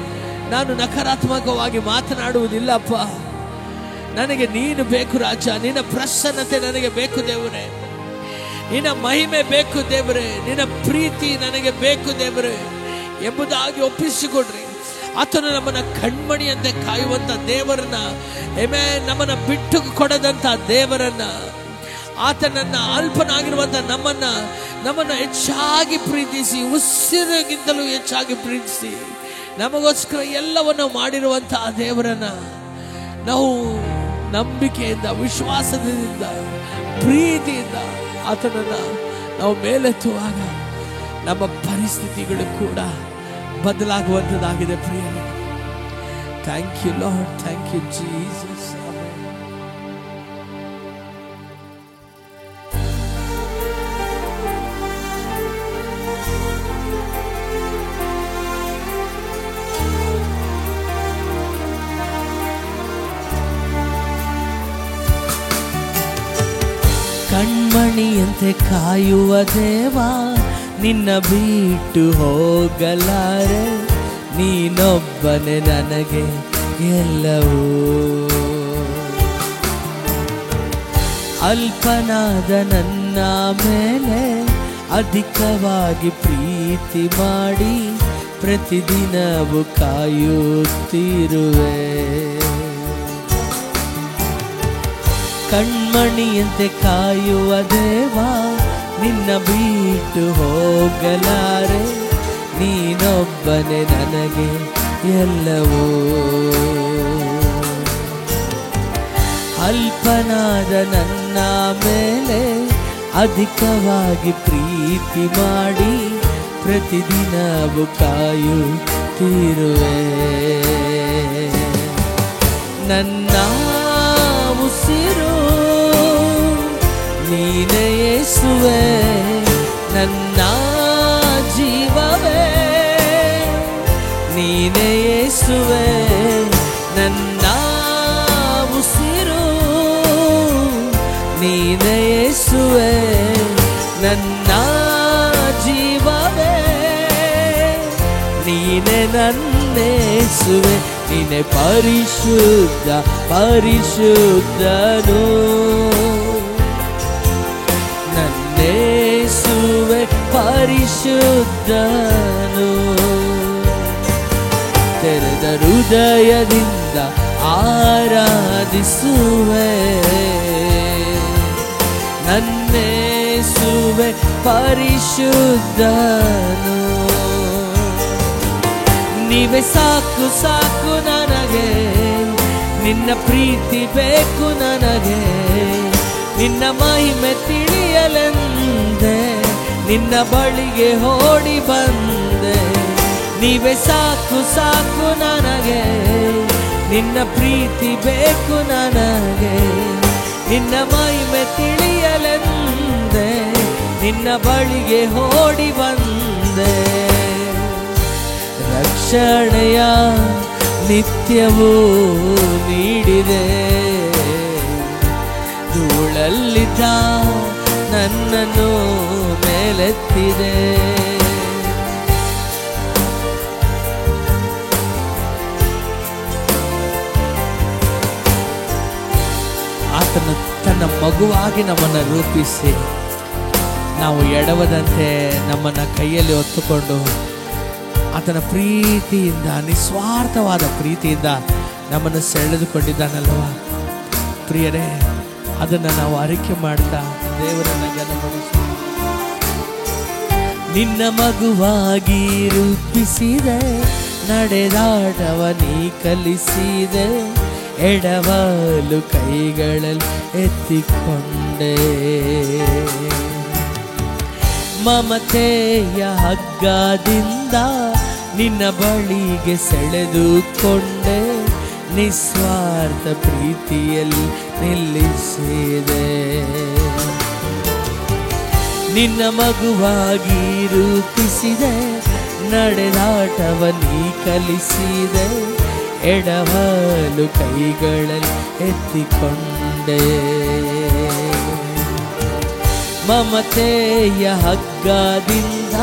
ನಾನು ನಕಾರಾತ್ಮಕವಾಗಿ ಮಾತನಾಡುವುದಿಲ್ಲ. ಅಪ್ಪ, ನನಗೆ ನೀನು ಬೇಕು ರಾಜ, ನಿನ್ನ ಪ್ರಸನ್ನತೆ ನನಗೆ ಬೇಕು ದೇವ್ರೆ, ನಿನ್ನ ಮಹಿಮೆ ಬೇಕು ದೇವ್ರೆ, ನಿನ್ನ ಪ್ರೀತಿ ನನಗೆ ಬೇಕು ದೇವ್ರೆ ಎಂಬುದಾಗಿ ಒಪ್ಪಿಸಿಕೊಡ್ರಿ. ಆತನು ನಮ್ಮನ್ನ ಕಣ್ಮಣಿಯಂತೆ ಕಾಯುವಂತ ದೇವರನ್ನ, ನಮ್ಮನ್ನ ಬಿಟ್ಟು ಕೊಡದಂತ ದೇವರನ್ನ, ಆತನನ್ನ ಅಲ್ಪನಾಗಿರುವಂತ ನಮ್ಮನ್ನ ಹೆಚ್ಚಾಗಿ ಪ್ರೀತಿಸಿ, ಉಸಿರಿಗಿಂತಲೂ ಹೆಚ್ಚಾಗಿ ಪ್ರೀತಿಸಿ ನಮಗೋಸ್ಕರ ಎಲ್ಲವನ್ನು ಮಾಡಿರುವಂತಹ ದೇವರನ್ನ ನಾವು ನಂಬಿಕೆಯಿಂದ, ವಿಶ್ವಾಸದಿಂದ, ಪ್ರೀತಿಯಿಂದ ಆತನನ್ನ ನಾವು ಮೇಲೆತ್ತುವಾಗ ನಮ್ಮ ಪರಿಸ್ಥಿತಿಗಳು ಕೂಡ ಬದಲಾಗುವಂಥದ್ದಾಗಿದೆ ಪ್ರಿಯರೇ. Thank you lord, thank you Jesus. ಕಣ್ಮಣಿಯಂತೆ ಕಾಯುವ ದೇವ, ನಿನ್ನ ಬಿಟ್ಟು ಹೋಗಲಾರೆ, ನೀನೊಬ್ಬನೇ ನನಗೆ ಎಲ್ಲವೂ. ಅಲ್ಪನಾದ ನನ್ನ ಮೇಲೆ ಅಧಿಕವಾಗಿ ಪ್ರೀತಿ ಮಾಡಿ ಪ್ರತಿದಿನವೂ ಕಾಯುತ್ತಿರುವೆ. ಕಣ್ಮಣಿಯಂತೆ ಕಾಯುವ ದೇವ, ನಿನ್ನ ಬಿಟ್ಟು ಹೋಗಲಾರೆ, ನೀನೊಬ್ಬನೇ ನನಗೆ ಎಲ್ಲವೂ. ಅಲ್ಪನಾದ ನನ್ನ ಮೇಲೆ ಅಧಿಕವಾಗಿ ಪ್ರೀತಿ ಮಾಡಿ ಪ್ರತಿದಿನವೂ ಕಾಯುತ್ತಿರುವೆ. ನನ್ನ ಉಸಿರು ನೀನೇ ಯೇಸುವೆ, ನನ್ನ ಜೀವವೇ ನೀನೇ ಯೇಸುವೆ, ನನ್ನ ಉಸಿರು ನೀನೇ ಯೇಸುವೆ, ನನ್ನ ಜೀವವೇ ನೀನೇ ನನ್ನ ಯೇಸುವೆ. ನೀನೇ ಪರಿಶುದ್ಧ ಪರಿಶುದ್ಧನು, ನನ್ನೇಸುವೆ ಪರಿಶುದ್ಧನು. ತೆರೆದ ಹೃದಯದಿಂದ ಆರಾಧಿಸುವೆ, ನನ್ನೇಸುವೆ ಪರಿಶುದ್ಧನು. ನೀವೇ ಸಾಕು ಸಾಕು ನನಗೆ, ನಿನ್ನ ಪ್ರೀತಿ ಬೇಕು ನನಗೆ, ನಿನ್ನ ಮಹಿಮೆ ತಿಳಿಯಲೆಂದೆ ನಿನ್ನ ಬಳಿಗೆ ಓಡಿ ಬಂದೆ. ನೀವೇ ಸಾಕು ಸಾಕು ನನಗೆ, ನಿನ್ನ ಪ್ರೀತಿ ಬೇಕು ನನಗೆ, ನಿನ್ನ ಮಹಿಮೆ ತಿಳಿಯಲೆಂದೆ ನಿನ್ನ ಬಳಿಗೆ ಓಡಿ ಬಂದೆ. ರಕ್ಷಣೆಯ ನಿತ್ಯವೂ ನೀಡಿದೆ, ಧೂಳಲ್ಲಿದ್ದ ನನ್ನನ್ನು ಮೇಲೆತ್ತಿದೆ. ಆತನು ತನ್ನ ಮಗುವಾಗಿ ನಮ್ಮನ್ನು ರೂಪಿಸಿ ನಾವು ಎಡವದಂತೆ ನಮ್ಮನ್ನು ಕೈಯಲ್ಲಿ ಹೊತ್ತುಕೊಂಡು ಆತನ ಪ್ರೀತಿಯಿಂದ, ನಿಸ್ವಾರ್ಥವಾದ ಪ್ರೀತಿಯಿಂದ ನಮ್ಮನ್ನು ಸೆಳೆದುಕೊಂಡಿದ್ದಾನಲ್ವ ಪ್ರಿಯರೇ. ಅದನ್ನು ನಾವು ಅರಿಕೆ ಮಾಡ್ತಾ ದೇವರನ್ನ ಘನಪಡಿಸಿ, ನಿನ್ನ ಮಗುವಾಗಿ ರೂಪಿಸಿದೆ, ನಡೆದಾಟವ ನೀ ಕಲಿಸಿದೆ, ಎಡವಲು ಕೈಗಳಲ್ಲಿ ಎತ್ತಿಕೊಂಡೆ, ಮಮತೆಯ ಹಗ್ಗದಿಂದ ನಿನ್ನ ಬಳಿಗೆ ಸೆಳೆದುಕೊಂಡೆ, ನಿಸ್ವಾರ್ಥ ಪ್ರೀತಿಯಲ್ಲಿ ನಿಲ್ಲಿಸಿದೆ, ನಿನ್ನ ಮಗುವಾಗಿ ರೂಪಿಸಿದೆ, ನಡೆದಾಟವ ನೀ ಕಲಿಸಿದೆ, ಎಡವಲು ಕೈಗಳಲ್ಲಿ ಎತ್ತಿಕೊಂಡೆ, ಮಮತೆಯ ಹಗ್ಗದಿಂದ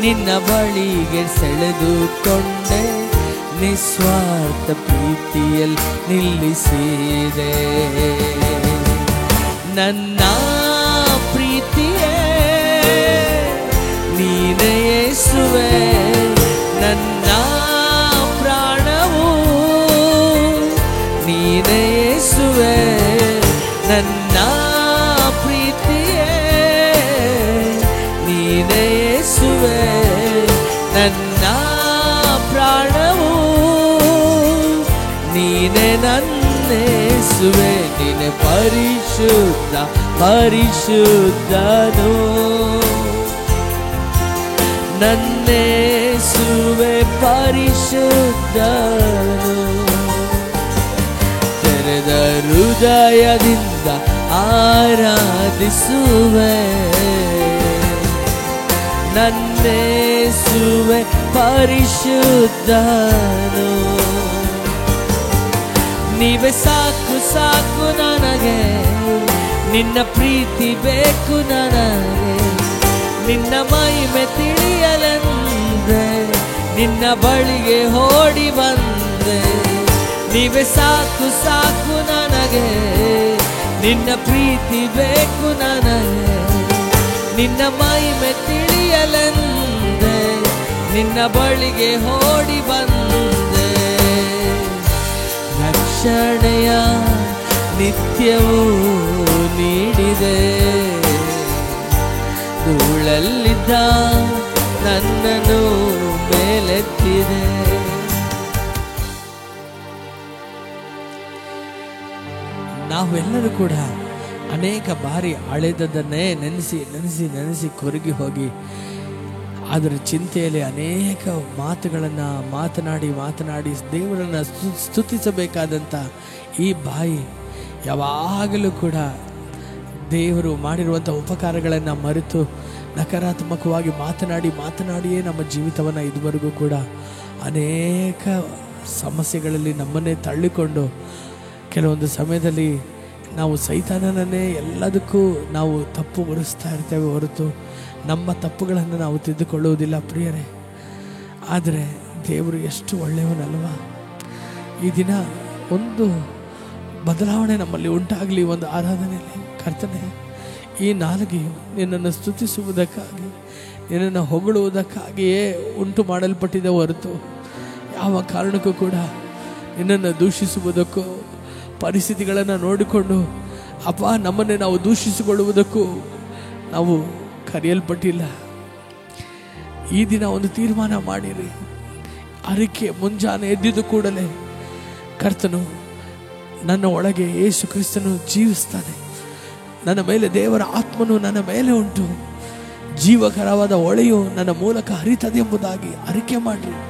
ನಿನ್ನ ಬಳಿಗೆ ಸೆಳೆದುಕೊಂಡೆ, ನಿಸ್ವಾರ್ಥ ಪ್ರೀತಿಯಲ್ಲಿ ನಿಲ್ಲಿಸಿದೆ, ನನ್ನ ಪ್ರೀತಿಯೇ ನೀನೇ ಯೇಸುವೆ, ನನ್ನ ಪ್ರಾಣವು ನೀನೇ ಯೇಸುವೆ, ನನ್ನ ಪ್ರೀತಿಯೇ ನೀನೇ ಯೇಸುವೆ, ನನ್ನ ಪ್ರಾಣವು ನೀನೇ ನನ್ನ ಯೇಸುವೆ, ನೀನೆ ಪರಿಶುದ್ಧ ಪರಿಶುದ್ಧನು, ನನ್ನ ಯೇಸುವೆ ಪರಿಶುದ್ಧನು, ತೆರೆದ ಹೃದಯದಿಂದ ಆರಾಧಿಸುವೆ, ನನ್ನ ಯೇಸುವೆ ಪರಿಶುದ್ಧನು, ನೀವೇ ಸಾಕು ಸಾಕು ನನಗೆ, ನಿನ್ನ ಪ್ರೀತಿ ಬೇಕು ನನಗೆ, ನಿನ್ನ ಮಹಿಮೆ ತಿಳಿಯಲೆಂದೆ ನಿನ್ನ ಬಳಿಗೆ ಓಡಿ ಬಂದೆ, ನೀವೇ ಸಾಕು ಸಾಕು ನನಗೆ, ನಿನ್ನ ಪ್ರೀತಿ ಬೇಕು ನನಗೆ, ನಿನ್ನ ಮಹಿಮೆ ತಿಳಿಯಲೆಂದೆ ನಿನ್ನ ಬಳಿಗೆ ಓಡಿ ಬಂದೆ, ರಕ್ಷಣೆಯ ನಿತ್ಯವೂ ನೀಡಿದೆ, ಧೂಳಲ್ಲಿದ್ದ ನನ್ನನ್ನು ಮೇಲೆತ್ತಿದೆ, ನಾವೆಲ್ಲರೂ ಕೂಡ ಅನೇಕ ಬಾರಿ ಹಳೆದನ್ನೇ ನೆನೆಸಿ ನೆನೆಸಿ ನೆನೆಸಿ ಕೊರಗಿ ಹೋಗಿ ಅದರ ಚಿಂತೆಯಲ್ಲಿ ಅನೇಕ ಮಾತುಗಳನ್ನು ಮಾತನಾಡಿ ಮಾತನಾಡಿ ದೇವರನ್ನು ಸ್ತುತಿಸಬೇಕಾದಂಥ ಈ ಬಾಯಿ ಯಾವಾಗಲೂ ಕೂಡ ದೇವರು ಮಾಡಿರುವಂಥ ಉಪಕಾರಗಳನ್ನು ಮರೆತು ನಕಾರಾತ್ಮಕವಾಗಿ ಮಾತನಾಡಿ ಮಾತನಾಡಿಯೇ ನಮ್ಮ ಜೀವಿತವನ್ನು ಇದುವರೆಗೂ ಕೂಡ ಅನೇಕ ಸಮಸ್ಯೆಗಳಲ್ಲಿ ನಮ್ಮನ್ನೇ ತಳ್ಳಿಕೊಂಡು ಕೆಲವೊಂದು ಸಮಯದಲ್ಲಿ ನಾವು ಸೈತಾನನನ್ನೇ ಎಲ್ಲದಕ್ಕೂ ನಾವು ತಪ್ಪು ಹೊರಿಸ್ತಾ ಇರ್ತೇವೆ ಹೊರತು ನಮ್ಮ ತಪ್ಪುಗಳನ್ನು ನಾವು ತಿದ್ದುಕೊಳ್ಳುವುದಿಲ್ಲ ಪ್ರಿಯರೇ. ಆದರೆ ದೇವರು ಎಷ್ಟು ಒಳ್ಳೆಯವನಲ್ವಾ. ಈ ದಿನ ಒಂದು ಬದಲಾವಣೆ ನಮ್ಮಲ್ಲಿ ಉಂಟಾಗಲಿ. ಒಂದು ಆರಾಧನೆಯಲ್ಲಿ ಕರ್ತನೆ, ಈ ನಾಲಿಗೆಯು ನಿನ್ನನ್ನು ಸ್ತುತಿಸುವುದಕ್ಕಾಗಿ ನಿನ್ನನ್ನು ಹೊಗಳುವುದಕ್ಕಾಗಿಯೇ ಉಂಟು ಮಾಡಲ್ಪಟ್ಟಿದೆ ಹೊರತು ಯಾವ ಕಾರಣಕ್ಕೂ ಕೂಡ ನಿನ್ನನ್ನು ದೂಷಿಸುವುದಕ್ಕೂ ಪರಿಸ್ಥಿತಿಗಳನ್ನು ನೋಡಿಕೊಂಡು ಅಪ್ಪ ನಮ್ಮನ್ನೇ ನಾವು ದೂಷಿಸಿಕೊಳ್ಳುವುದಕ್ಕೂ ನಾವು ಕರೆಯಲ್ಪಟ್ಟಿಲ್ಲ. ಈ ದಿನ ಒಂದು ತೀರ್ಮಾನ ಮಾಡಿರಿ. ಅರಿಕೆ ಮುಂಜಾನೆ ಎದ್ದಿದ್ದು ಕೂಡಲೇ ಕರ್ತನು ನನ್ನ ಒಳಗೆ ಯೇಸು ಕ್ರಿಸ್ತನು ಜೀವಿಸ್ತಾನೆ, ನನ್ನ ಮೇಲೆ ದೇವರ ಆತ್ಮನು ನನ್ನ ಮೇಲೆ ಉಂಟು, ಜೀವಕರವಾದ ಹೊಳೆಯು ನನ್ನ ಮೂಲಕ ಹರಿತದೆ ಎಂಬುದಾಗಿ ಅರಿಕೆ ಮಾಡಿರಿ.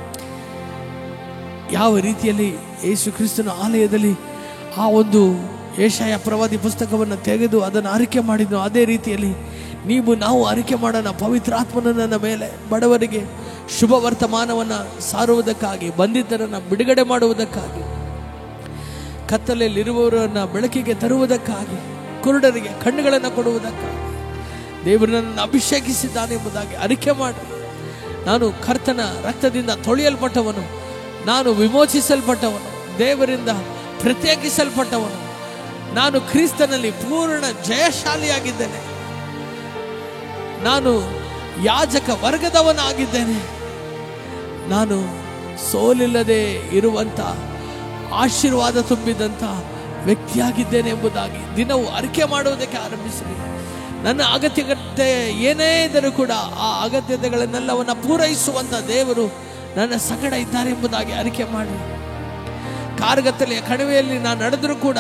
ಯಾವ ರೀತಿಯಲ್ಲಿ ಯೇಸು ಕ್ರಿಸ್ತನ ಆಲಯದಲ್ಲಿ ಆ ಒಂದು ಯೆಶಾಯ ಪ್ರವಾದಿ ಪುಸ್ತಕವನ್ನು ತೆಗೆದು ಅದನ್ನು ಅರಿಕೆ ಮಾಡಿದ್ನು, ಅದೇ ರೀತಿಯಲ್ಲಿ ನಾವು ಅರಿಕೆ ಮಾಡೋಣ. ಪವಿತ್ರಾತ್ಮನ ನನ್ನ ಮೇಲೆ ಬಡವರಿಗೆ ಶುಭ ವರ್ತಮಾನವನ್ನು ಸಾರುವುದಕ್ಕಾಗಿ, ಬಂಧಿತರನ್ನು ಬಿಡುಗಡೆ ಮಾಡುವುದಕ್ಕಾಗಿ, ಕತ್ತಲೆಯಲ್ಲಿರುವವರನ್ನು ಬೆಳಕಿಗೆ ತರುವುದಕ್ಕಾಗಿ, ಕುರುಡರಿಗೆ ಕಣ್ಣುಗಳನ್ನು ಕೊಡುವುದಕ್ಕಾಗಿ ದೇವರು ನನ್ನನ್ನು ಅಭಿಷೇಕಿಸಿದ್ದಾನೆ ಎಂಬುದಾಗಿ ಅರಿಕೆ ಮಾಡಿ, ನಾನು ಕರ್ತನ ರಕ್ತದಿಂದ ತೊಳೆಯಲ್ಪಟ್ಟವನು, ನಾನು ವಿಮೋಚಿಸಲ್ಪಟ್ಟವನು, ದೇವರಿಂದ ಪ್ರತ್ಯೇಕಿಸಲ್ಪಟ್ಟವನು, ನಾನು ಕ್ರಿಸ್ತನಲ್ಲಿ ಪೂರ್ಣ ಜಯಶಾಲಿಯಾಗಿದ್ದೇನೆ. ನಾನು ಯಾಜಕ ವರ್ಗದವನಾಗಿದ್ದೇನೆ. ನಾನು ಸೋಲಿಲ್ಲದೆ ಇರುವಂತ ಆಶೀರ್ವಾದ ತುಂಬಿದಂತ ವ್ಯಕ್ತಿಯಾಗಿದ್ದೇನೆ ಎಂಬುದಾಗಿ ದಿನವೂ ಅರಿಕೆ ಮಾಡುವುದಕ್ಕೆ ಆರಂಭಿಸಿರಿ. ನನ್ನ ಅಗತ್ಯತೆ ಏನೇ ಇದ್ದರೂ ಕೂಡ ಆ ಅಗತ್ಯತೆಗಳನ್ನೆಲ್ಲವನ್ನ ಪೂರೈಸುವಂತ ದೇವರು ನನ್ನ ಸಂಗಡ ಇದ್ದಾರೆ ಎಂಬುದಾಗಿ ಅರಿಕೆ ಮಾಡಿ. ಕಾರ್ಗತ್ತಲೆಯ ಕಣಿವೆಯಲ್ಲಿ ನಾನು ನಡೆದರೂ ಕೂಡ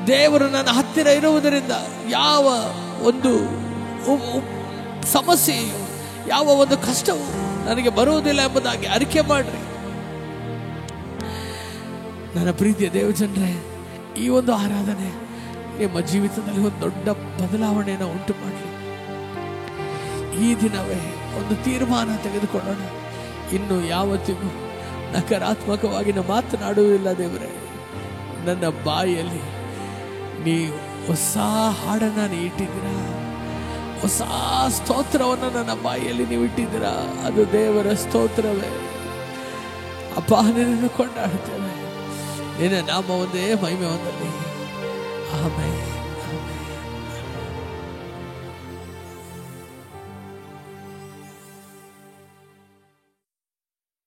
ದೇವರು ನನ್ನ ಹತ್ತಿರ ಇರುವುದರಿಂದ ಯಾವ ಒಂದು ಸಮಸ್ಯೆಯು, ಯಾವ ಒಂದು ಕಷ್ಟವು ನನಗೆ ಬರುವುದಿಲ್ಲ ಎಂಬುದಾಗಿ ಅರಿಕೆ ಮಾಡ್ರಿ. ನನ್ನ ಪ್ರೀತಿಯ ದೇವಜನರೇ, ಈ ಒಂದು ಆರಾಧನೆ ನಿಮ್ಮ ಜೀವಿತದಲ್ಲಿ ಒಂದು ದೊಡ್ಡ ಬದಲಾವಣೆಯನ್ನು ಉಂಟು ಮಾಡಲಿ. ಈ ದಿನವೇ ಒಂದು ತೀರ್ಮಾನ ತೆಗೆದುಕೊಳ್ಳೋಣ. ಇನ್ನು ಯಾವತ್ತಿಗೂ ನಕಾರಾತ್ಮಕವಾಗಿ ಮಾತನಾಡುವುದಿಲ್ಲ. ದೇವರೇ, ನನ್ನ ಬಾಯಿಯಲ್ಲಿ ನೀವು ಹೊಸ ಹಾಡನ್ನ ನೀವು ಇಟ್ಟಿದ್ದೀರಾ, ಹೊಸ ಸ್ತೋತ್ರವನ್ನು ನನ್ನ ಬಾಯಿಯಲ್ಲಿ ನೀವು ಇಟ್ಟಿದ್ದೀರಾ. ಅದು ದೇವರ ಸ್ತೋತ್ರವೇ. ಅಪ್ಪ, ನಿನ್ನನ್ನು ಕೊಂಡಾಡುತ್ತೇವೆ. ನಿನ್ನ ನಾಮ ಒಂದೇ ಮಹಿಮೆ ಹೊಂದಲಿ. ಆಮೆನ್.